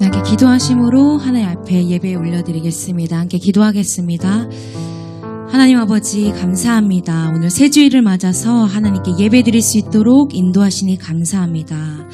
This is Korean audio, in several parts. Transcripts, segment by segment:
함께 기도하심으로 하나님 앞에 예배 올려드리겠습니다. 함께 기도하겠습니다. 하나님 아버지 감사합니다. 오늘 새 주일을 맞아서 하나님께 예배 드릴 수 있도록 인도하시니 감사합니다.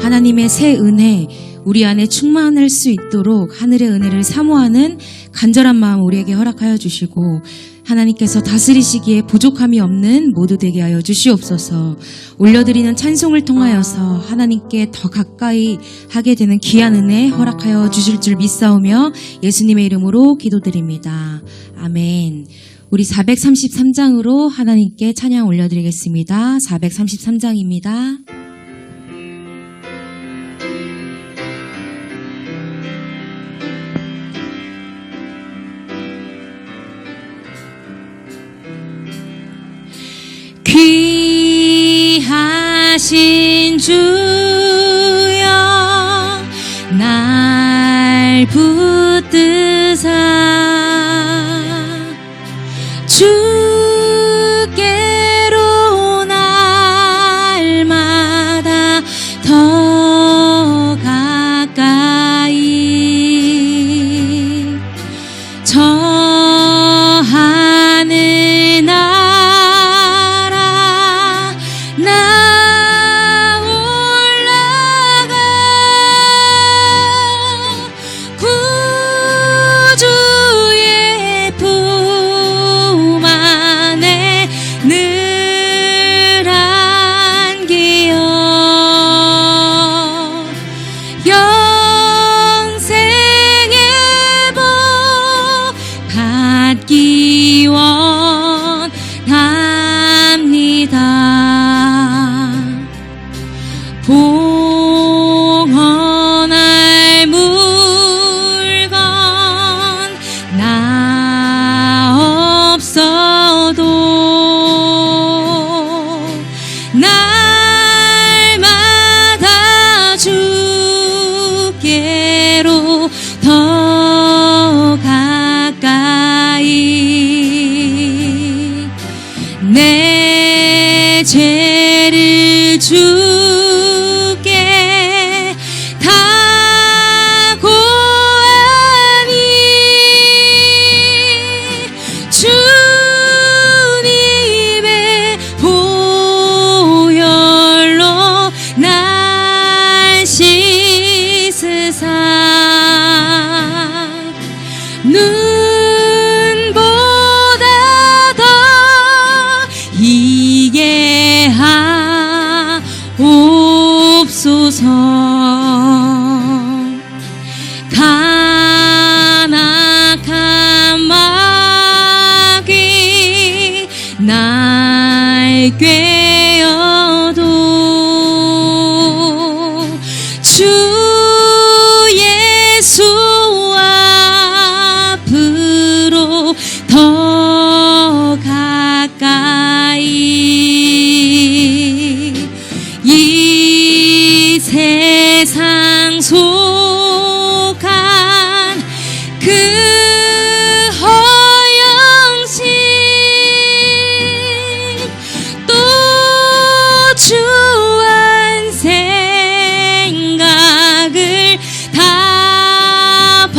하나님의 새 은혜 우리 안에 충만할 수 있도록 하늘의 은혜를 사모하는 간절한 마음 우리에게 허락하여 주시고 하나님께서 다스리시기에 부족함이 없는 모두 되게 하여 주시옵소서. 올려드리는 찬송을 통하여서 하나님께 더 가까이 하게 되는 귀한 은혜 허락하여 주실 줄 믿사오며 예수님의 이름으로 기도드립니다. 아멘. 우리 433장으로 하나님께 찬양 올려드리겠습니다. 433장입니다. 귀하신 주여 날 붙드사 주께로 날마다 더 가까이 저 하늘 나라 나 올라가 구주의 품 안에 늘 안기어 영생의 복 받기 원합니다. 봉헌할 물건 나 없어도 날마다 주께로 더 가까이 내 죄를 주께 다 고하니 주님의 보혈로 날 씻으사 눈보다 더 이게 하옵소서. 간악한 마귀 날 꿰어도 주 예수 앞으로 더 가까이 이 세상 속한 그 허영심 또 주한 생각을 다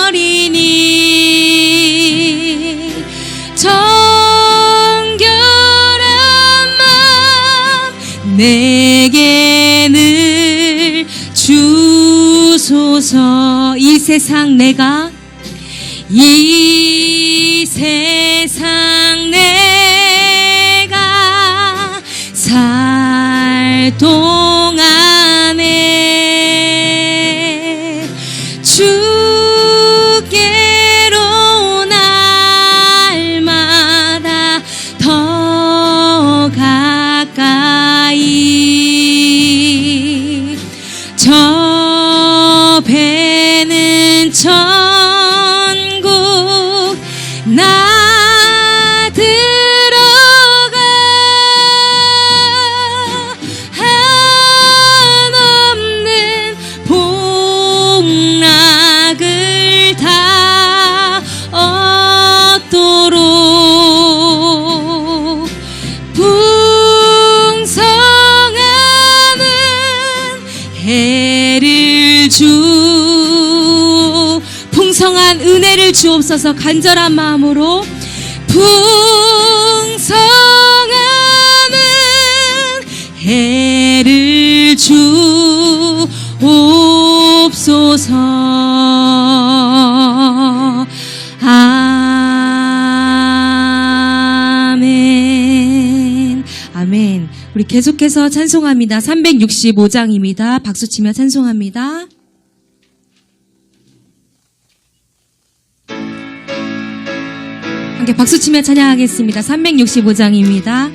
버리니 정결한 마음 내게 늘 주소서. 이 세상 내가 살 동안에 주께로 날마다 더 가까이 저 배는 천국 주옵소서. 간절한 마음으로 풍성함은 해를 주옵소서. 아멘. 아멘. 우리 계속해서 찬송합니다. 365장입니다. 박수치며 찬송합니다. 함께 박수치며 찬양하겠습니다. 365장입니다.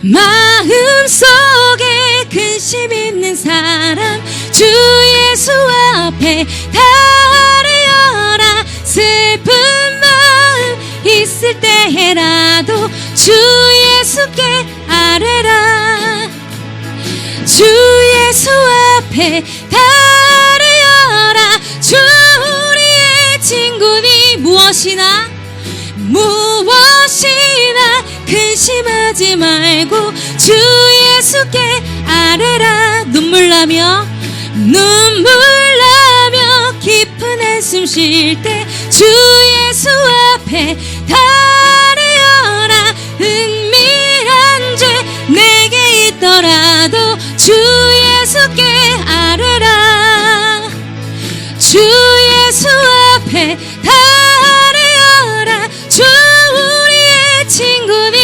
마음속에 근심 있는 사람 주 예수 앞에 다하려라. 슬픈 마음 있을 때라도 주 예수께 아뢰라. 주 예수 앞에 다하려라. 주 우리의 친구니 무엇이나 근심하지 말고 주 예수께 아뢰라. 눈물 나며 깊은 한숨 쉴 때 주 예수 앞에 다하려라. 은밀한 죄 내게 있더라도 주 예수께 아뢰라. 주 예수 앞에 다하려라. 주 우리의 친구니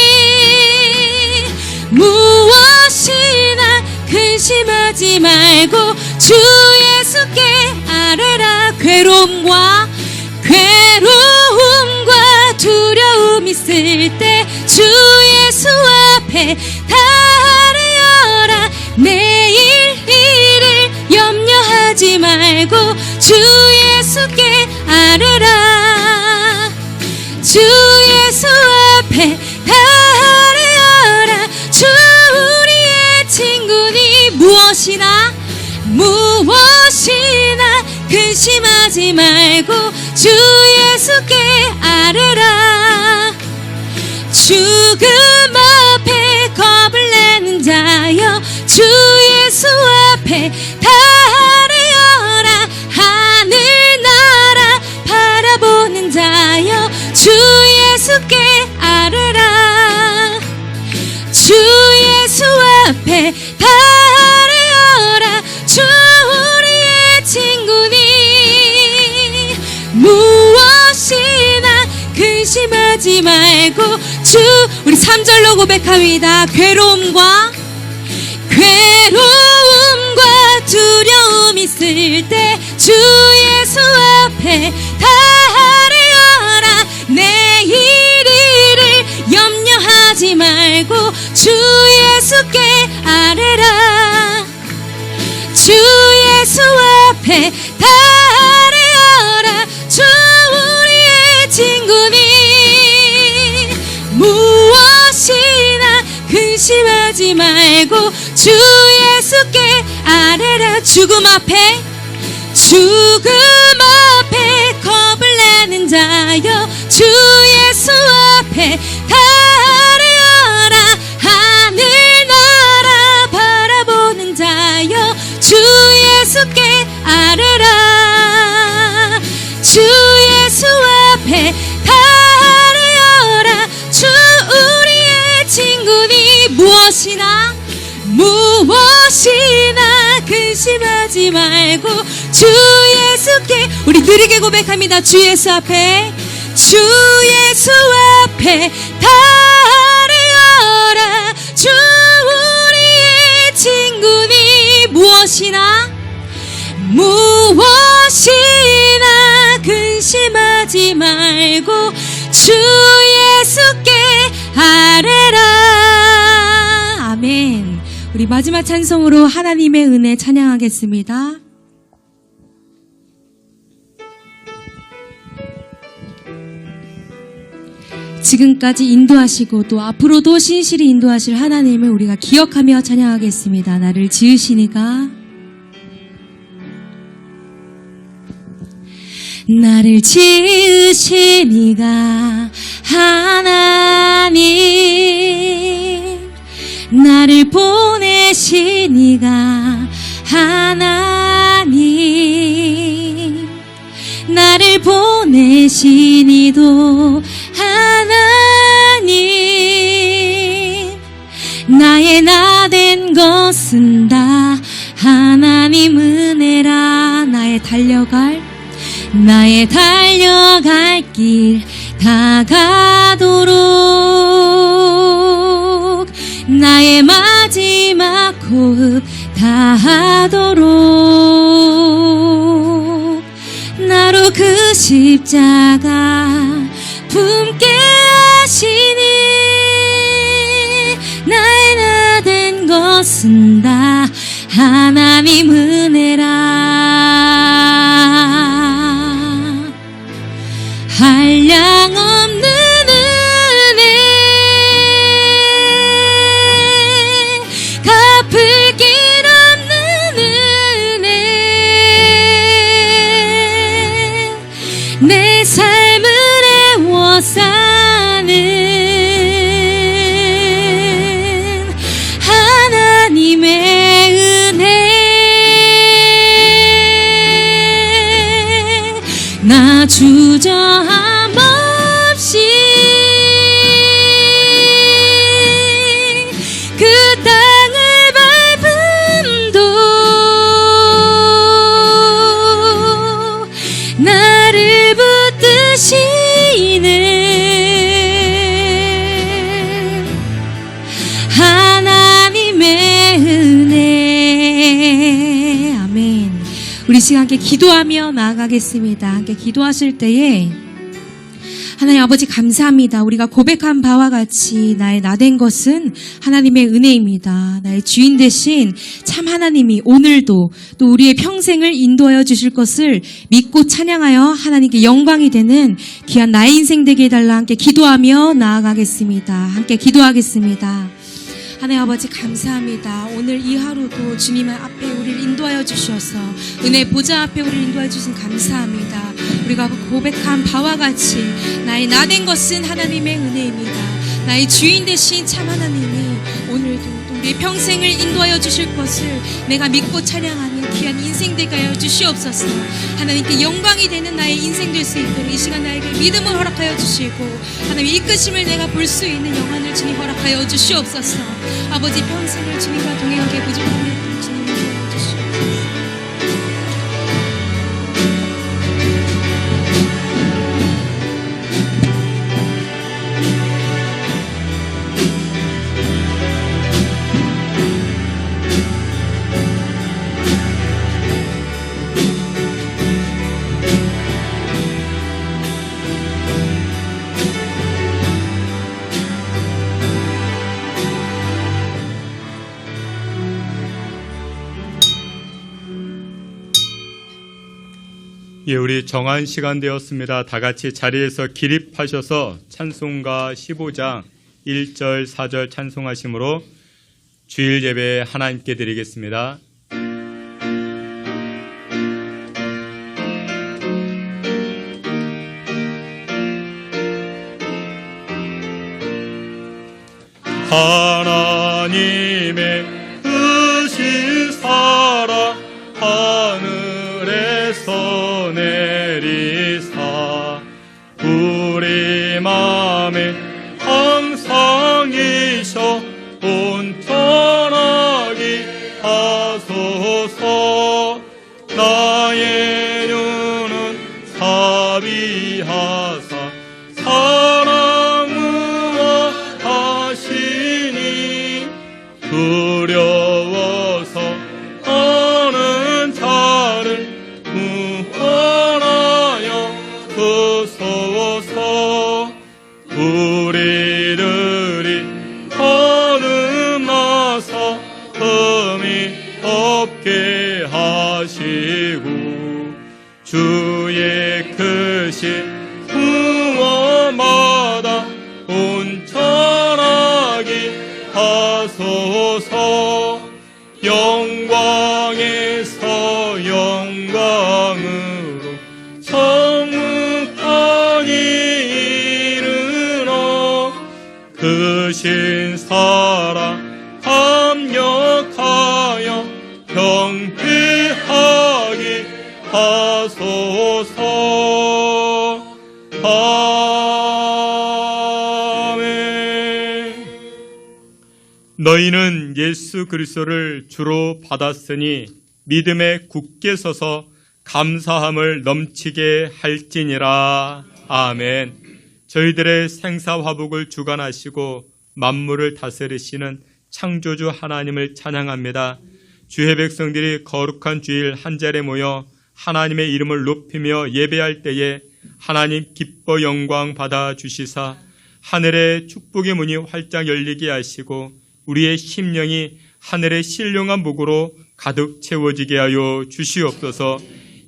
무엇이나 근심하지 말고 주 예수께 아뢰라. 괴로움과 두려움 있을 때 주 예수 앞에 다하려라. 내일 일을 염려하지 말고 주 예수께 아뢰라. 주 예수 앞에 다하려라. 주 우리의 친구니 무엇이나 근심하지 말고 주 예수께 아뢰라. 죽음 앞에 겁을 내는 자여 주 예수 앞에 다하려라. 하늘나라 바라보는 자여 주 예수께 아뢰라. 주 예수 앞에 다하려라. 주 우리의 친구니 무엇이나 근심하지 말고 주 우리 3절로 고백합니다. 괴로움과 두려움 있을 때 주 예수 앞에 다하려라. 내일 일을 염려하지 말고 주 예수께 아뢰라. 주 예수 앞에 다하려라. 주 우리의 친구니 무엇이나 근심하지 말고 주 예수께 아뢰라. 죽음 앞에 겁을 내는 자여 주 예수 앞에 다하려라. 하늘나라 바라보는 자여 주 예수께 아뢰라. 주 예수 앞에 다하려라. 주 우리의 친구니 무엇이나 근심하지 말고 주 예수께 우리 느리게 고백합니다. 주 예수 앞에 다하려라. 주 우리의 친구니 무엇이나 근심하지 말고 주 예수께 아뢰라. 아멘. 우리 마지막 찬송으로 하나님의 은혜 찬양하겠습니다. 지금까지 인도하시고 또 앞으로도 신실히 인도하실 하나님을 우리가 기억하며 찬양하겠습니다. 나를 지으시니가 나를 지으시니가 하나님 나를 보내시니가 하나님 나를 보내신 이도 하나님, 나의 나 된 것은 다 하나님 은혜라. 나의 달려갈 길 다가도록, 나의 마지막 호흡 다하도록, 나로 그 십자가 품게 하시니, 나의 나 된 것은 다 하나님 은혜라. 한량없는 은혜, 갚을 길 없는 은혜, 내 삶을 애워 사는 하나님의 은혜. 나 주저함 없이 그 땅을 밟음도 나를 붙드시는 하나님의 은혜. 아멘. 우리 시간 함께 기도하며 나아가겠습니다. 함께 기도하실 때에 하나님 아버지 감사합니다. 우리가 고백한 바와 같이 나의 나 된 것은 하나님의 은혜입니다. 나의 주인 되신 참 하나님이 오늘도 또 우리의 평생을 인도하여 주실 것을 믿고 찬양하여 하나님께 영광이 되는 귀한 나의 인생 되게 해달라. 함께 기도하며 나아가겠습니다. 함께 기도하겠습니다. 하나님 아버지 감사합니다. 오늘 이 하루도 주님 앞에 우리를 인도하여 주셔서 은혜 보좌 앞에 우리를 인도하여 주신 감사합니다. 우리가 고백한 바와 같이 나의 나 된 것은 하나님의 은혜입니다. 나의 주인 되신 참 하나님이 오늘도 또 우리의 평생을 인도하여 주실 것을 내가 믿고 찬양하는 귀한 인생 되게 하여 주시옵소서. 하나님께 영광이 되는 나의 인생 될 수 있도록 이 시간 나에게 믿음을 허락하여 주시고 하나님의 이끄심을 내가 볼 수 있는 영안을 주님 허락하여 주시옵소서. 아버지 평생을 주님과 동행하게 부족함을 주님 인도하여 주시옵소서. 예, 우리 정한 시간 되었습니다. 다 같이 자리에서 기립하셔서 찬송가 15장 1절 4절 찬송하심으로 주일 예배 하나님께 드리겠습니다. 하나님의 크신 사랑 하늘에서 내리사 우리 맘에 항상 이셔 온전하게 하소서. 나의 눈은 사비하사 사랑으로 하시니 두려워서 하는 자를 구원하여 주소서. 우리들이 거듭나서 흠이 없게 하시고 주의 크신 구원마다 온전하게 하소서. 영광에서 영광으로 성육까지 이르러 크신 사랑 합력하여 경배하게 하소서. 아멘. 너희는 예수 그리스도를 주로 받았으니 믿음에 굳게 서서 감사함을 넘치게 할지니라. 아멘. 저희들의 생사화복을 주관하시고 만물을 다스리시는 창조주 하나님을 찬양합니다. 주의 백성들이 거룩한 주일 한 자리에 모여 하나님의 이름을 높이며 예배할 때에 하나님 기뻐 영광 받아 주시사 하늘의 축복의 문이 활짝 열리게 하시고 우리의 심령이 하늘의 신령한 복으로 가득 채워지게 하여 주시옵소서.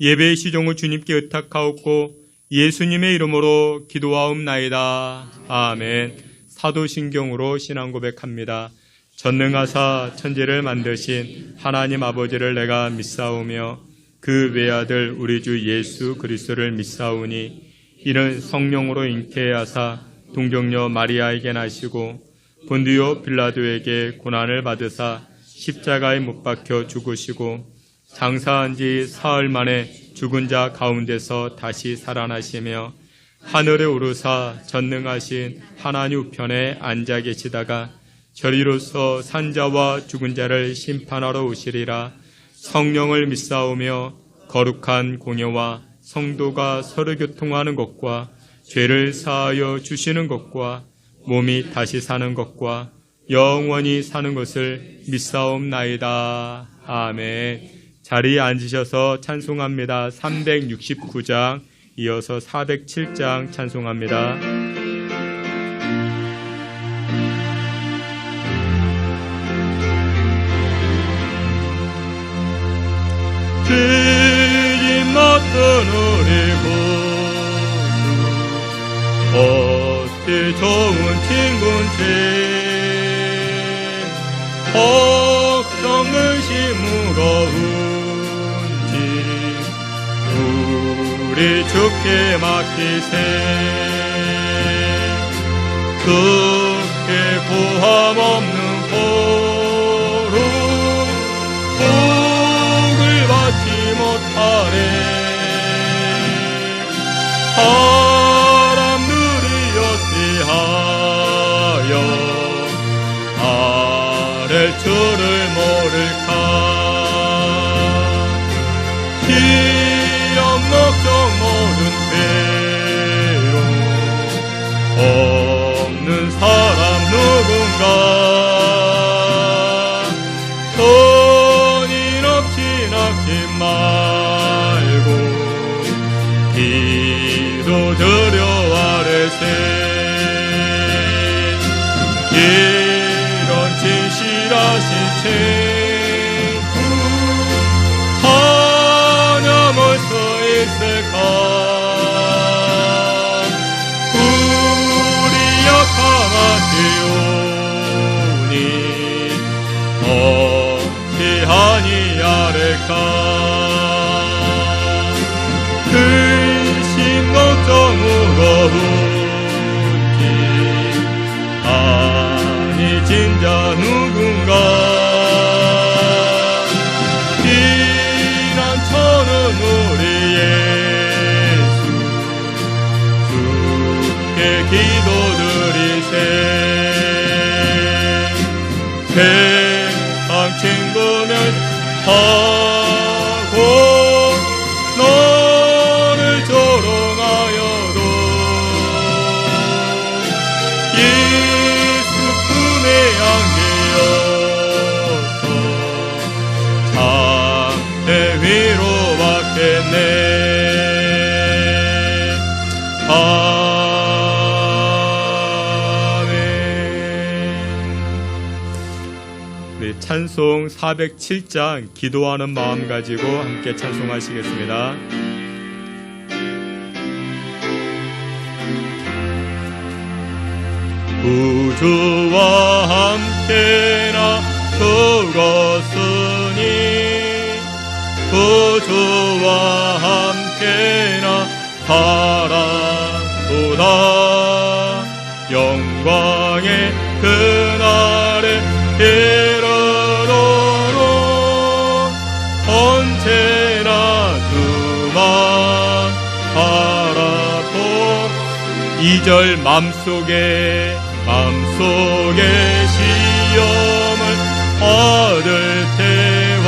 예배의 시종을 주님께 의탁하옵고 예수님의 이름으로 기도하옵나이다. 아멘. 사도신경으로 신앙 고백합니다. 전능하사 천지를 만드신 하나님 아버지를 내가 믿사오며 그 외아들 우리 주 예수 그리스도를 믿사오니 이는 성령으로 잉태하사 동정녀 마리아에게 나시고 본디오 빌라도에게 고난을 받으사 십자가에 못 박혀 죽으시고 장사한 지 사흘 만에 죽은 자 가운데서 다시 살아나시며 하늘에 오르사 전능하신 하나님 우편에 앉아 계시다가 저리로서 산자와 죽은 자를 심판하러 오시리라. 성령을 믿사오며 거룩한 공예와 성도가 서로 교통하는 것과 죄를 사하여 주시는 것과 몸이 다시 사는 것과 영원히 사는 것을 믿사옵나이다. 아멘. 자리에 앉으셔서 찬송합니다. 369장 이어서 407장 찬송합니다. 주님 맡은 우리 구주 어찌 좋은 친구인지 걱정 의심 무거운지 우리 주께 맡기세. 크게 고함 없는 포로 복을 받지 못하네. 사람들이 어찌하여 아랠 줄을 모를까. 시험 걱정 모든 괴로움 없는 사람 누군가. 돈이 없진 않지 말고 기도드려 아뢰세. 이런 진실하신 친구 하나물 수 있을까. 우리 약함하시오니 어찌하니 아랠까. 근심 걱정 무거운지 아니 진짜 누군가. 피난처는 우리 예수 주께 기도드리세. 세상 친구면 하고 너를 조롱하여도 예수 품에 안기어서 장대 위로 받겠네. 찬송 407장 기도하는 마음 가지고 함께 찬송하시겠습니다. 구주와 함께나 죽었으니 구주와 함께나 살았도다. 영광의 그날에 이르도록 언제나 주만 바라보 2절 맘속에 시험을 받을 때와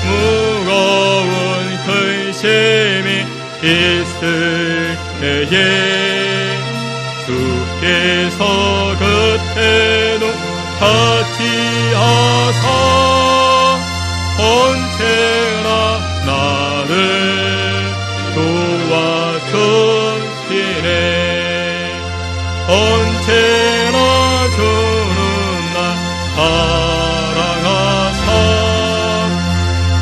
무거운 근심이 있을 때에 주께서 그때도 같이 하사 언제나 나를 도와주시네. 언제나 주는 날 사랑하사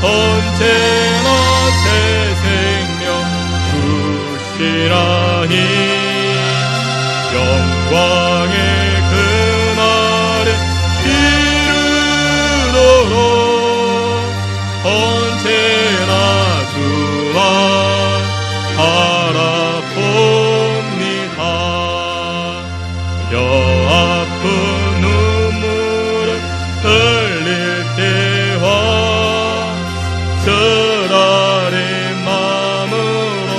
언제나 새 생명 주시라니 영광의 그날에 이르도록 언제나 주만 바라봅니다. 여 아픈 눈물을 흘릴 때와 쓰라린 마음으로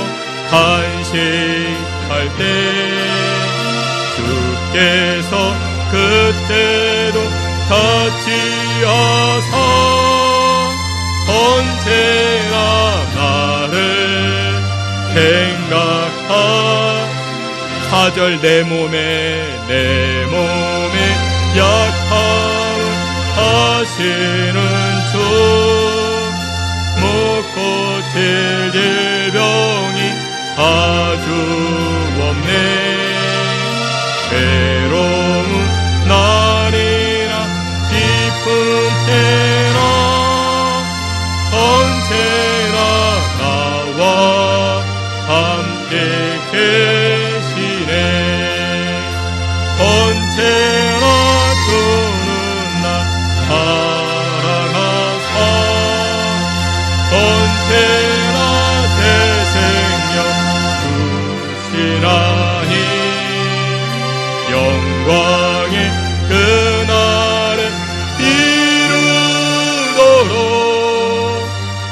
간식할 때 주께서 그때도 같이 하사 언제나 나를 생각하 4절 내 몸에 약함을 하시는 주 못 고칠 질병이 아주 없네. 괴로운 날이나 기쁜 때나 언제나 나와 함께 계시네. 언제나 주는 날 사랑하사 언제나 새 생명 주시라니 영광의 그날에 이르도록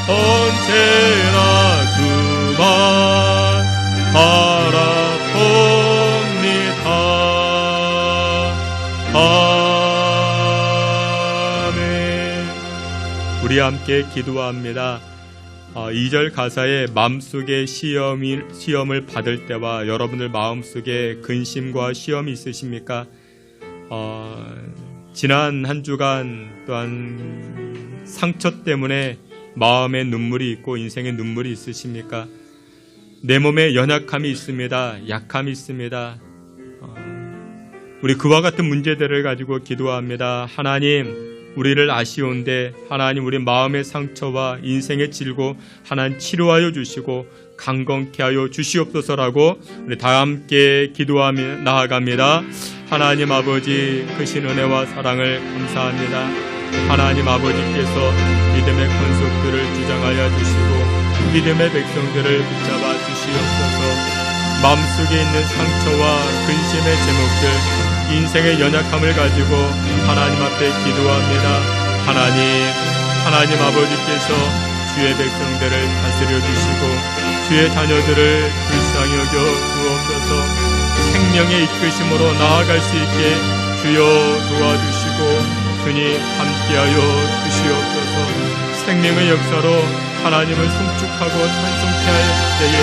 언제나 주만 바라봅니다. 아멘. 우리 함께 기도합니다. 2절 가사에 마음속에 시험을 받을 때와 여러분들 마음속에 근심과 시험이 있으십니까? 지난 한 주간 또한 상처 때문에 마음에 눈물이 있고 인생에 눈물이 있으십니까? 내 몸에 연약함이 있습니다. 약함이 있습니다. 우리 그와 같은 문제들을 가지고 기도합니다. 하나님, 우리를 아시온데 하나님 우리 마음의 상처와 인생의 질고 하나님 치료하여 주시고 강건케 하여 주시옵소서라고 우리 다 함께 기도하며 나아갑니다. 하나님 아버지 크신 은혜와 사랑을 감사합니다. 하나님 아버지께서 믿음의 권속들을 주장하여 주시고 믿음의 백성들을 붙잡아 주시옵소서. 마음속에 있는 상처와 근심의 제목들 인생의 연약함을 가지고 하나님 앞에 기도합니다. 하나님 아버지께서 주의 백성들을 다스려 주시고 주의 자녀들을 불쌍히 여겨 주옵소서. 생명의 이끄심으로 나아갈 수 있게 주여 도와주시고 주님 함께하여 주시옵소서. 생명의 역사로 하나님을 송축하고 찬송케 할 때에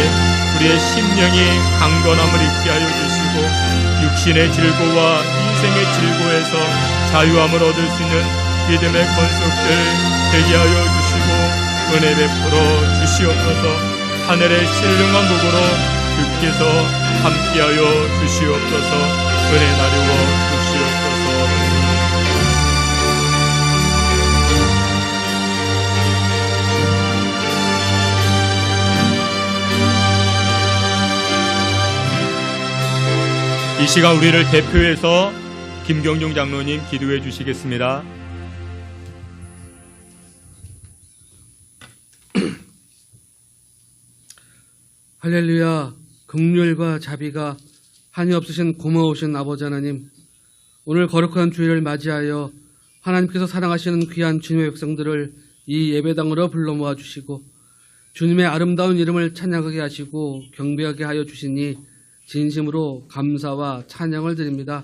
우리의 심령이 강건함을 잊게 하여 주시고 육신의 질고와 인생의 질고에서 자유함을 얻을 수 있는 믿음의 권속들 되게 하여 주시고 은혜 베풀어 주시옵소서. 하늘의 신령한 복으로 주께서 함께하여 주시옵소서. 은혜 나누어 주시옵소서. 이 시간 우리를 대표해서 김경종 장로님 기도해 주시겠습니다. 할렐루야. 긍휼과 자비가 한이 없으신 고마우신 아버지 하나님, 오늘 거룩한 주일을 맞이하여 하나님께서 사랑하시는 귀한 주님의 백성들을 이 예배당으로 불러 모아주시고 주님의 아름다운 이름을 찬양하게 하시고 경배하게 하여 주시니 진심으로 감사와 찬양을 드립니다.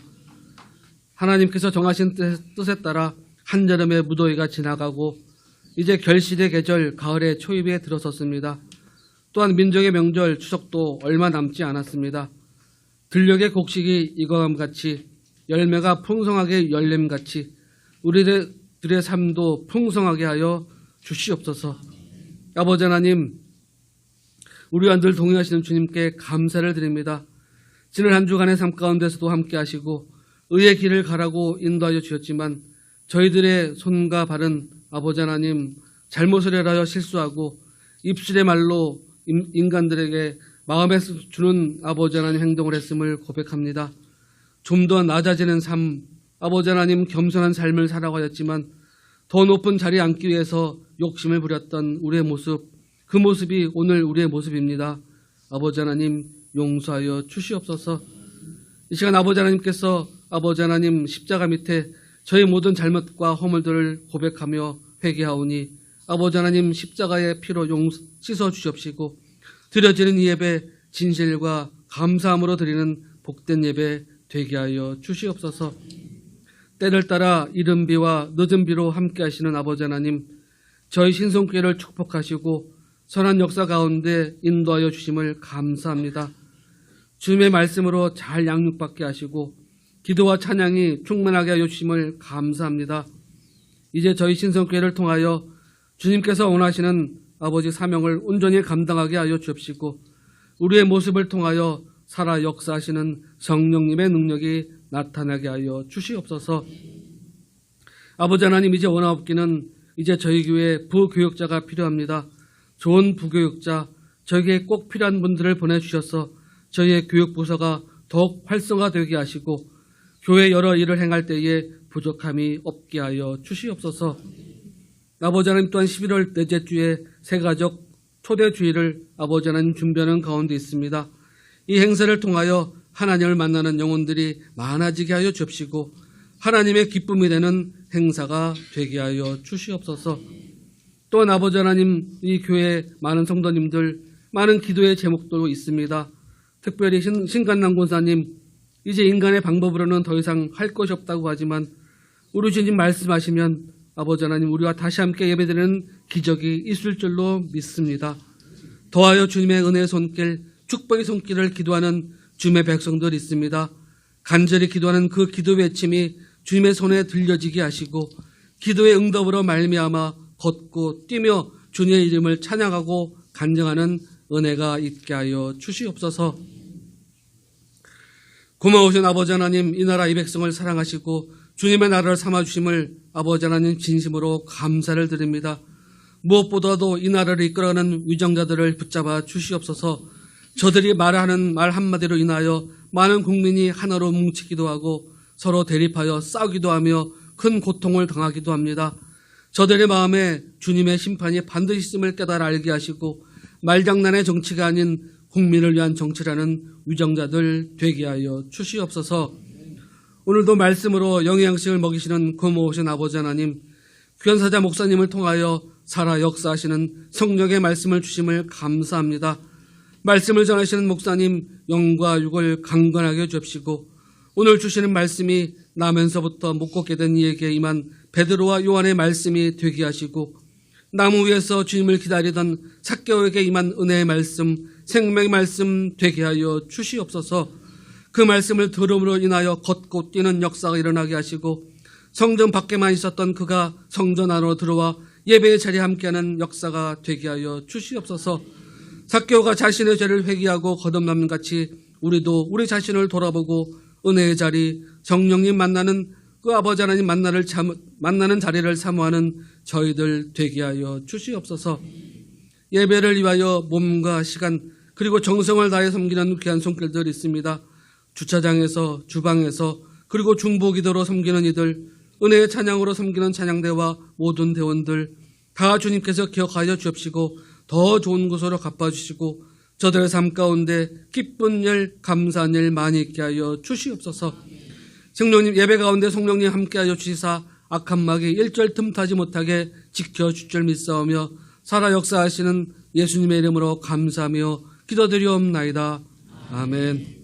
하나님께서 정하신 뜻에 따라 한여름의 무더위가 지나가고 이제 결실의 계절 가을의 초입에 들어섰습니다. 또한 민족의 명절 추석도 얼마 남지 않았습니다. 들녘의 곡식이 익어감같이 열매가 풍성하게 열림같이 우리들의 삶도 풍성하게 하여 주시옵소서. 아버지 하나님, 우리와 늘 동행하시는 주님께 감사를 드립니다. 지난 한 주간의 삶 가운데서도 함께 하시고 의의 길을 가라고 인도하여 주셨지만 저희들의 손과 발은 아버지 하나님 잘못을 행하여 실수하고 입술의 말로 인간들에게 마음에 주는 아버지 하나님 행동을 했음을 고백합니다. 좀 더 낮아지는 삶, 아버지 하나님 겸손한 삶을 살아가였지만 더 높은 자리에 앉기 위해서 욕심을 부렸던 우리의 모습, 그 모습이 오늘 우리의 모습입니다. 아버지 하나님 용서하여 주시옵소서. 이 시간 아버지 하나님께서 아버지 하나님 십자가 밑에 저희 모든 잘못과 허물들을 고백하며 회개하오니 아버지 하나님 십자가의 피로 씻어 주시옵시고 드려지는 이 예배 진실과 감사함으로 드리는 복된 예배 되게 하여 주시옵소서. 때를 따라 이른 비와 늦은 비로 함께 하시는 아버지 하나님, 저희 신성교회를 축복하시고 선한 역사 가운데 인도하여 주심을 감사합니다. 주님의 말씀으로 잘 양육받게 하시고 기도와 찬양이 충만하게 하여 주심을 감사합니다. 이제 저희 신성교회를 통하여 주님께서 원하시는 아버지 사명을 온전히 감당하게 하여 주옵시고 우리의 모습을 통하여 살아 역사하시는 성령님의 능력이 나타나게 하여 주시옵소서. 아버지 하나님, 이제 원하옵기는 이제 저희 교회에 부교육자가 필요합니다. 좋은 부교육자, 저에게 꼭 필요한 분들을 보내주셔서 저희의 교육부서가 더욱 활성화되게 하시고 교회 여러 일을 행할 때에 부족함이 없게 하여 주시옵소서. 아버지 하나님, 또한 11월 넷째 주에 새가족 초대 주일을 아버지 하나님 준비하는 가운데 있습니다. 이 행사를 통하여 하나님을 만나는 영혼들이 많아지게 하여 주옵시고 하나님의 기쁨이 되는 행사가 되게 하여 주시옵소서. 또한 아버지 하나님, 이 교회에 많은 성도님들, 많은 기도의 제목도 있습니다. 특별히 신간남 권사님, 이제 인간의 방법으로는 더 이상 할 것이 없다고 하지만 우리 주님 말씀하시면 아버지 하나님, 우리와 다시 함께 예배드리는 기적이 있을 줄로 믿습니다. 더하여 주님의 은혜의 손길, 축복의 손길을 기도하는 주님의 백성들 있습니다. 간절히 기도하는 그 기도 외침이 주님의 손에 들려지게 하시고 기도의 응답으로 말미암아 걷고 뛰며 주님의 이름을 찬양하고 간증하는 은혜가 있게 하여 주시옵소서. 고마우신 아버지 하나님, 이 나라 이 백성을 사랑하시고 주님의 나라를 삼아주심을 아버지 하나님 진심으로 감사를 드립니다. 무엇보다도 이 나라를 이끌어가는 위정자들을 붙잡아 주시옵소서. 저들이 말하는 말 한마디로 인하여 많은 국민이 하나로 뭉치기도 하고 서로 대립하여 싸우기도 하며 큰 고통을 당하기도 합니다. 저들의 마음에 주님의 심판이 반드시 있음을 깨달아 알게 하시고 말장난의 정치가 아닌 국민을 위한 정치라는 위정자들 되게 하여 주시옵소서. 오늘도 말씀으로 영양식을 먹이시는 고모우신 아버지 하나님, 귀한 사자 목사님을 통하여 살아 역사하시는 성령의 말씀을 주심을 감사합니다. 말씀을 전하시는 목사님 영과 육을 강건하게 주옵시고 오늘 주시는 말씀이 나면서부터 못 걷게 된 이에게 임한 베드로와 요한의 말씀이 되게 하시고 나무 위에서 주님을 기다리던 삭개오에게 임한 은혜의 말씀, 생명의 말씀 되게 하여 주시옵소서. 그 말씀을 들음으로 인하여 걷고 뛰는 역사가 일어나게 하시고 성전 밖에만 있었던 그가 성전 안으로 들어와 예배의 자리에 함께하는 역사가 되게 하여 주시옵소서. 삭개오가 자신의 죄를 회개하고 거듭남는 같이 우리도 우리 자신을 돌아보고 은혜의 자리, 성령님 만나는 그 아버지 하나님 만나는 자리를 사모하는 저희들 되게 하여 주시옵소서. 예배를 위하여 몸과 시간 그리고 정성을 다해 섬기는 귀한 손길들이 있습니다. 주차장에서, 주방에서, 그리고 중보기도로 섬기는 이들, 은혜의 찬양으로 섬기는 찬양대와 모든 대원들 다 주님께서 기억하여 주옵시고 더 좋은 곳으로 갚아주시고 저들의 삶 가운데 기쁜 일, 감사한 일 많이 있게 하여 주시옵소서. 성령님, 예배 가운데 성령님 함께하여 주시사 악한 마귀 일절 틈타지 못하게 지켜줄 줄 믿사오며 살아 역사하시는 예수님의 이름으로 감사하며 기도드리옵나이다. 아멘.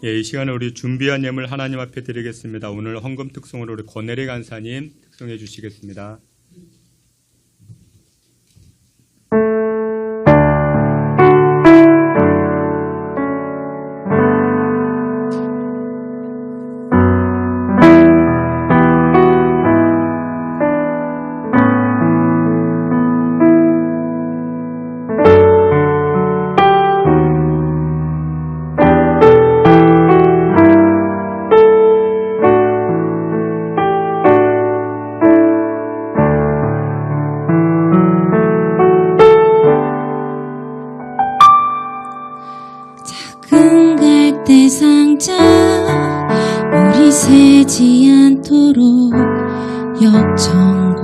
이 시간에 우리 준비한 예물 하나님 앞에 드리겠습니다. 오늘 헌금 특송으로 우리 권혜리 간사님 특송해 주시겠습니다. 작은 갈대 상자 우리 새지 않도록 역청과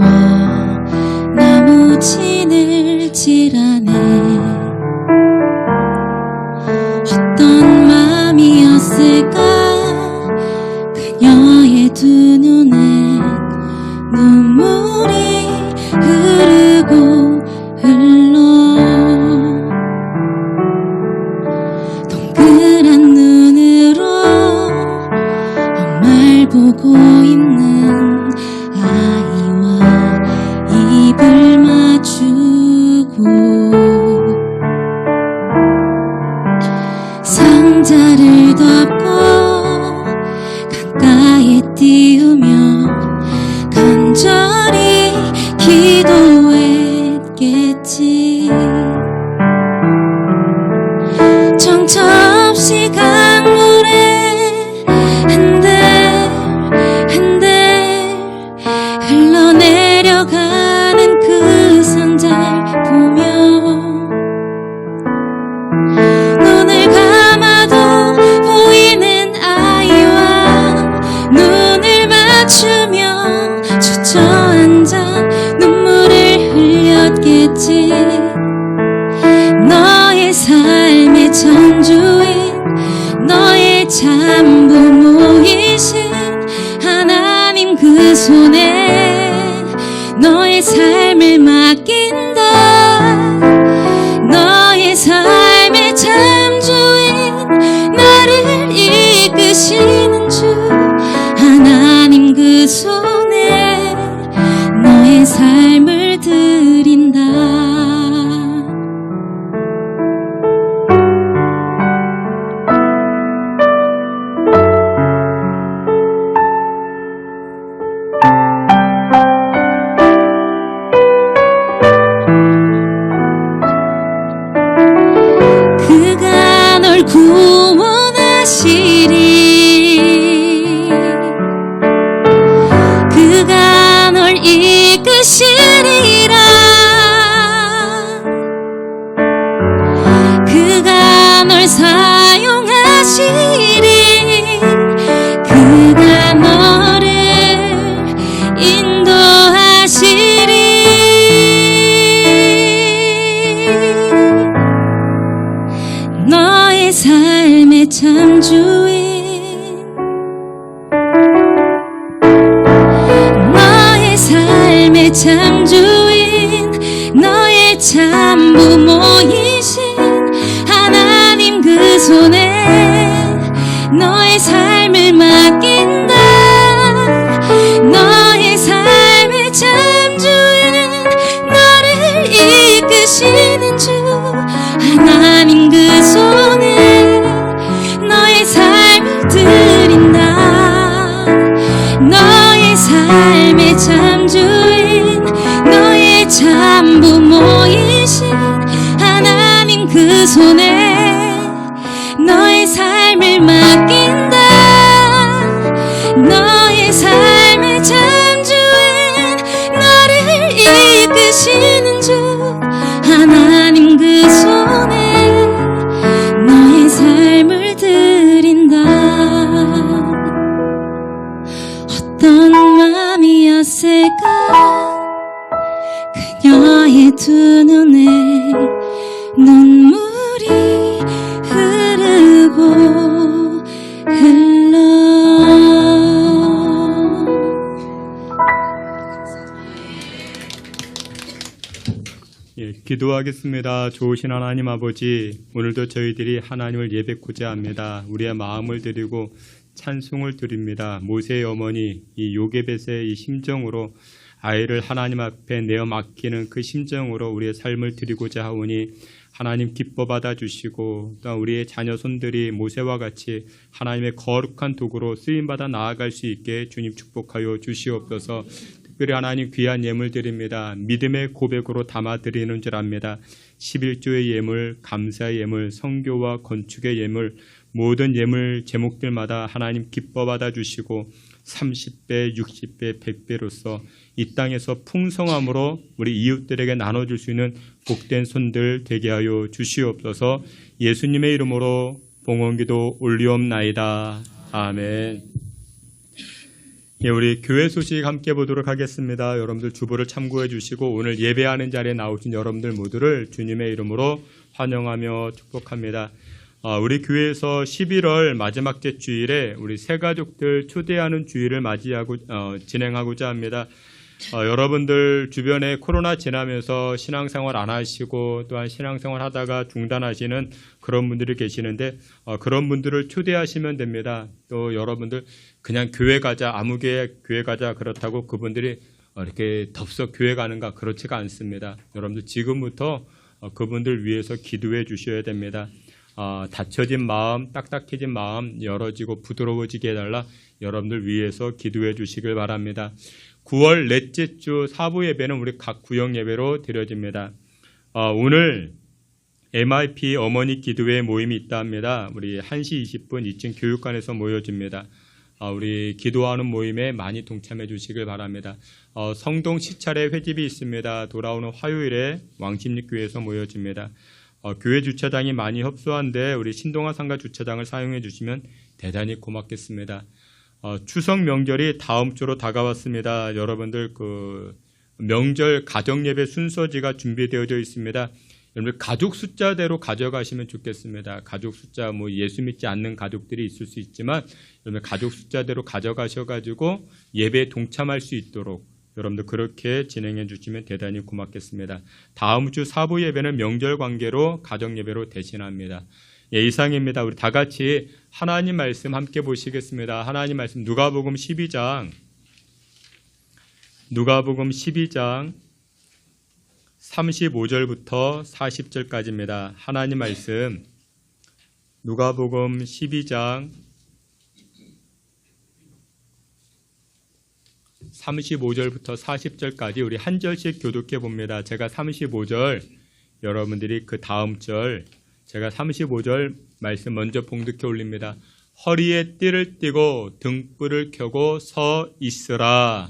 나무 진을 칠하네. 어떤 마음이었을까 그녀의 두 눈에 눈물이 흐르고 흘러 동그란 눈으로 엄마를 보고 있는 아이와 입을 맞추고 상자를 덮고 강가에 띄우며 간절히 기도했겠지. 정처 없이 강물에 한들 흘러내려가는 그 상자를 보며 눈을 감아도 보이는 아이와 눈을 맞추며 주저앉아 눈물을 흘렸겠지. 너의 삶의 창조인 너의 참부모이신 하나님 그 손에 너의 삶을 맡긴다. 너의 삶의 창조인 나를 이끄시는 주 하나님 그 손에 너의 삶을 드린다. 그가 널 구원하시리. 그가 널 이끄시리라. 그가 널 사용하시리. 그가 너를 인도하시리. 너의 삶의 참주인 너의 삶의 창조인 너의 참부모이신 하나님 그 손에 너의 삶을 맡긴다. 너의 삶의 참조인 너를 이끄시는 주 하나님 그 손에 너의 삶을 드린다. 너의 삶의 참주인 너의 참부모이신 그 손에 너의 삶을 맡긴다. 너의 삶의 창조에 너를 이끄시는 주 하나님, 그 손에 너의 삶을 드린다. 어떤 마음이었을까? 그녀의 두 눈에 눈물이 흐르고 흘러. 예, 기도하겠습니다. 좋으신 하나님 아버지, 오늘도 저희들이 하나님을 예배코자 합니다. 우리의 마음을 드리고 찬송을 드립니다. 모세의 어머니 이 요게벳의 이 심정으로 아이를 하나님 앞에 내어 맡기는 그 심정으로 우리의 삶을 드리고자 하오니 하나님 기뻐 받아주시고, 또 우리의 자녀 손들이 모세와 같이 하나님의 거룩한 도구로 쓰임받아 나아갈 수 있게 주님 축복하여 주시옵소서. 특별히 하나님 귀한 예물 드립니다. 믿음의 고백으로 담아드리는 줄 압니다. 11조의 예물, 감사의 예물, 성교와 건축의 예물, 모든 예물 제목들마다 하나님 기뻐 받아주시고 30배, 60배, 100배로서 이 땅에서 풍성함으로 우리 이웃들에게 나눠줄 수 있는 복된 손들 되게 하여 주시옵소서. 예수님의 이름으로 봉헌기도 올리옵나이다. 아멘. 예, 우리 교회 소식 함께 보도록 하겠습니다. 여러분들 주보를 참고해 주시고 오늘 예배하는 자리에 나오신 여러분들 모두를 주님의 이름으로 환영하며 축복합니다. 우리 교회에서 11월 마지막 째 주일에 우리 새가족들 초대하는 주일을 맞이하고 진행하고자 합니다. 여러분들 주변에 코로나 지나면서 신앙생활 안 하시고 또한 신앙생활 하다가 중단하시는 그런 분들이 계시는데 그런 분들을 초대하시면 됩니다. 또 여러분들 그냥 교회 가자, 아무 교회 가자 그렇다고 그분들이 이렇게 덥석 교회 가는가, 그렇지가 않습니다. 여러분들 지금부터 그분들 위해서 기도해 주셔야 됩니다. 닫혀진 마음, 딱딱해진 마음 열어지고 부드러워지게 해달라 여러분들 위해서 기도해 주시길 바랍니다. 9월 넷째 주 사부 예배는 우리 각 구역 예배로 드려집니다. 오늘 MIP 어머니 기도회 모임이 있다 합니다. 우리 1시 20분 2층 교육관에서 모여집니다. 우리 기도하는 모임에 많이 동참해 주시길 바랍니다. 성동 시찰에 회집이 있습니다. 돌아오는 화요일에 왕십리교회에서 모여집니다. 교회 주차장이 많이 협소한데 우리 신동아 상가 주차장을 사용해 주시면 대단히 고맙겠습니다. 추석 명절이 다음 주로 다가왔습니다. 여러분들 그 명절 가정 예배 순서지가 준비되어져 있습니다. 여러분들 가족 숫자대로 가져가시면 좋겠습니다. 가족 숫자 예수 믿지 않는 가족들이 있을 수 있지만 여러분 가족 숫자대로 가져가셔가지고 예배에 동참할 수 있도록 여러분들 그렇게 진행해 주시면 대단히 고맙겠습니다. 다음 주 사부 예배는 명절 관계로 가정 예배로 대신합니다. 예, 이상입니다. 우리 다 같이 하나님 말씀 함께 보시겠습니다. 하나님 말씀 누가복음 12장 35절부터 40절까지입니다. 하나님 말씀 누가복음 12장 35절부터 40절까지 우리 한 절씩 교독해 봅니다. 제가 35절, 여러분들이 그 다음 절, 제가 35절 말씀 먼저 봉독해 올립니다. 허리에 띠를 띠고 등불을 켜고 서 있으라.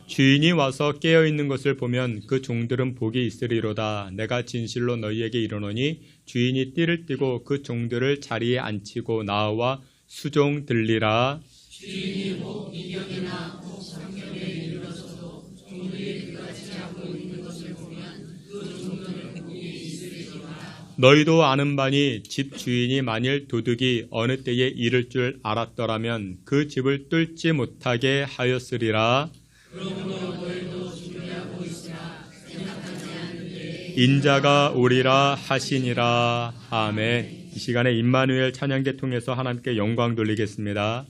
주인이 와서 깨어있는 것을 보면 그 종들은 복이 있으리로다. 내가 진실로 너희에게 이르노니 주인이 띠를 띠고 그 종들을 자리에 앉히고 나와 수종 들리라. 주인이 목 이경이나 목 성경에 이르러서도 종들이 그같이 하고 있는 것을 보면 그 종들은 복이 있으리로다. 너희도 아는 바니 집 주인이 만일 도둑이 어느 때에 이를 줄 알았더라면 그 집을 뚫지 못하게 하였으리라. 인자가 오리라 하시니라. 아멘. 이 시간에 임마누엘 찬양대 통해서 하나님께 영광 돌리겠습니다.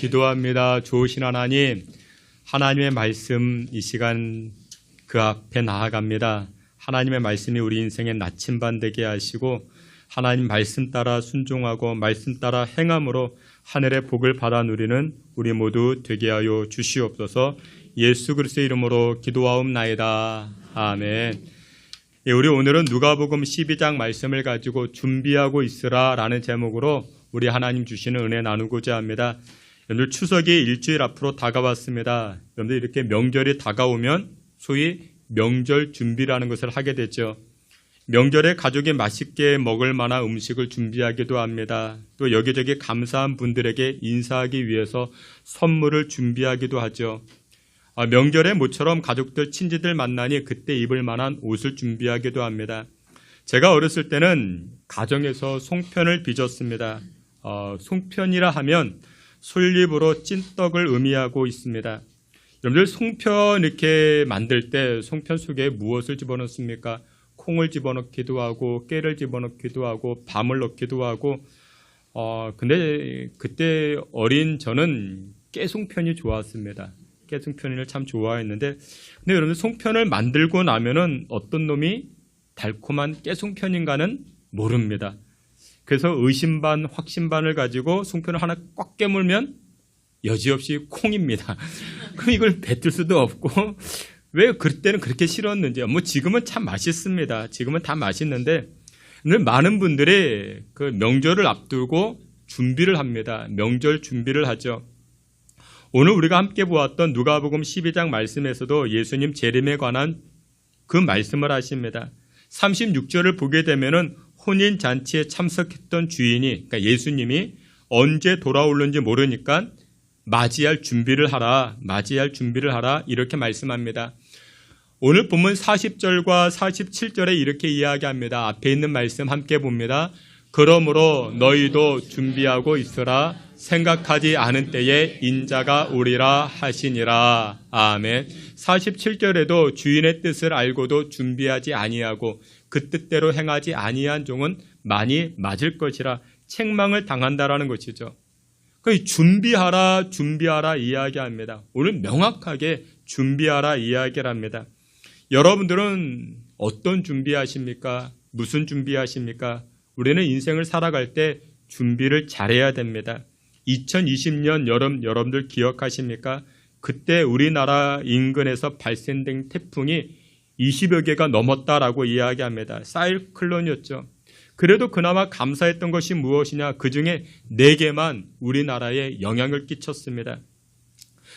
기도합니다. 좋으신 하나님, 하나님의 말씀 이 시간 그 앞에 나아갑니다. 하나님의 말씀이 우리 인생의 나침반 되게 하시고 하나님 말씀 따라 순종하고 말씀 따라 행함으로 하늘의 복을 받아 누리는 우리 모두 되게 하여 주시옵소서. 예수 그리스도의 이름으로 기도하옵나이다. 아멘. 예, 우리 오늘은 누가복음 12장 말씀을 가지고 준비하고 있으라 라는 제목으로 우리 하나님 주시는 은혜 나누고자 합니다. 여러분들 추석이 일주일 앞으로 다가왔습니다. 여러분들 이렇게 명절이 다가오면 소위 명절 준비라는 것을 하게 되죠. 명절에 가족이 맛있게 먹을 만한 음식을 준비하기도 합니다. 또 여기저기 감사한 분들에게 인사하기 위해서 선물을 준비하기도 하죠. 명절에 모처럼 가족들, 친지들 만나니 그때 입을 만한 옷을 준비하기도 합니다. 제가 어렸을 때는 가정에서 송편을 빚었습니다. 송편이라 하면 솔잎으로 찐떡을 의미하고 있습니다. 여러분들 송편 이렇게 만들 때 송편 속에 무엇을 집어넣습니까? 콩을 집어넣기도 하고 깨를 집어넣기도 하고 밤을 넣기도 하고 근데 그때 어린 저는 깨송편이 좋았습니다. 깨송편을 참 좋아했는데 근데 여러분 송편을 만들고 나면은 어떤 놈이 달콤한 깨송편인가는 모릅니다. 그래서 의심 반 확신 반을 가지고 송편을 하나 꽉 깨물면 여지없이 콩입니다. 그럼 이걸 뱉을 수도 없고 왜 그때는 그렇게 싫었는지 뭐 지금은 참 맛있습니다. 지금은 다 맛있는데 늘 많은 분들이 그 명절을 앞두고 준비를 합니다. 명절 준비를 하죠. 오늘 우리가 함께 보았던 누가복음 12장 말씀에서도 예수님 재림에 관한 그 말씀을 하십니다. 36절을 보게 되면은 혼인잔치에 참석했던 주인이 그러니까 예수님이 언제 돌아올는지 모르니까 맞이할 준비를 하라 이렇게 말씀합니다. 오늘 본문 40절과 47절에 이렇게 이야기합니다. 앞에 있는 말씀 함께 봅니다. 그러므로 너희도 준비하고 있으라 생각하지 않은 때에 인자가 오리라 하시니라. 아멘. 47절에도 주인의 뜻을 알고도 준비하지 아니하고 그 뜻대로 행하지 아니한 종은 많이 맞을 것이라 책망을 당한다라는 것이죠. 준비하라 이야기합니다. 오늘 명확하게 준비하라 이야기를 합니다. 여러분들은 어떤 준비하십니까? 무슨 준비하십니까? 우리는 인생을 살아갈 때 준비를 잘해야 됩니다. 2020년 여름 여러분들 기억하십니까? 그때 우리나라 인근에서 발생된 태풍이 20여 개가 넘었다라고 이야기합니다. 사이클론이었죠. 그래도 그나마 감사했던 것이 무엇이냐? 그중에 4개만 우리나라에 영향을 끼쳤습니다.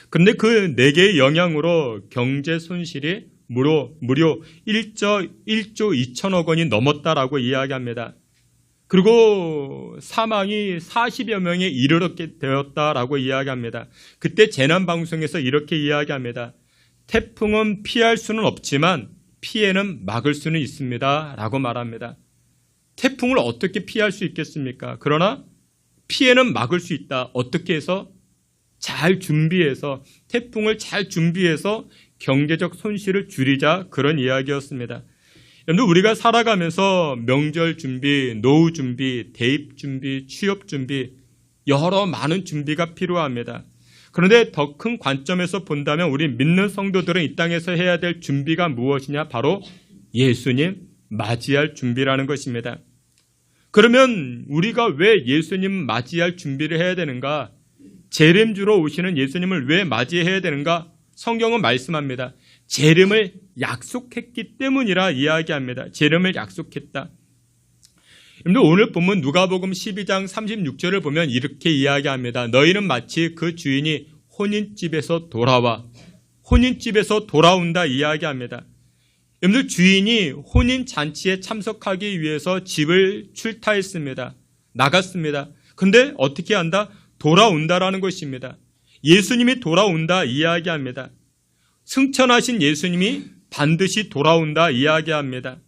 그런데 그 4개의 영향으로 경제 손실이 무려 1조 2천억 원이 넘었다라고 이야기합니다. 그리고 사망이 40여 명에 이르게 되었다라고 이야기합니다. 그때 재난방송에서 이렇게 이야기합니다. 태풍은 피할 수는 없지만 피해는 막을 수는 있습니다. 라고 말합니다. 태풍을 어떻게 피할 수 있겠습니까? 그러나 피해는 막을 수 있다. 어떻게 해서? 잘 준비해서 태풍을 잘 준비해서 경제적 손실을 줄이자 그런 이야기였습니다. 여러분 우리가 살아가면서 명절 준비, 노후 준비, 대입 준비, 취업 준비 여러 많은 준비가 필요합니다. 그런데 더 큰 관점에서 본다면 우리 믿는 성도들은 이 땅에서 해야 될 준비가 무엇이냐? 바로 예수님 맞이할 준비라는 것입니다. 그러면 우리가 왜 예수님 맞이할 준비를 해야 되는가? 재림주로 오시는 예수님을 왜 맞이해야 되는가? 성경은 말씀합니다. 재림을 약속했기 때문이라 이야기합니다. 재림을 약속했다. 오늘 본문 누가복음 12장 36절을 보면 이렇게 이야기합니다. 너희는 마치 그 주인이 혼인집에서 돌아온다 이야기합니다. 여러분들 주인이 혼인잔치에 참석하기 위해서 집을 출타했습니다. 나갔습니다. 근데 어떻게 한다? 돌아온다라는 것입니다. 예수님이 돌아온다 이야기합니다. 승천하신 예수님이 반드시 돌아온다 이야기합니다.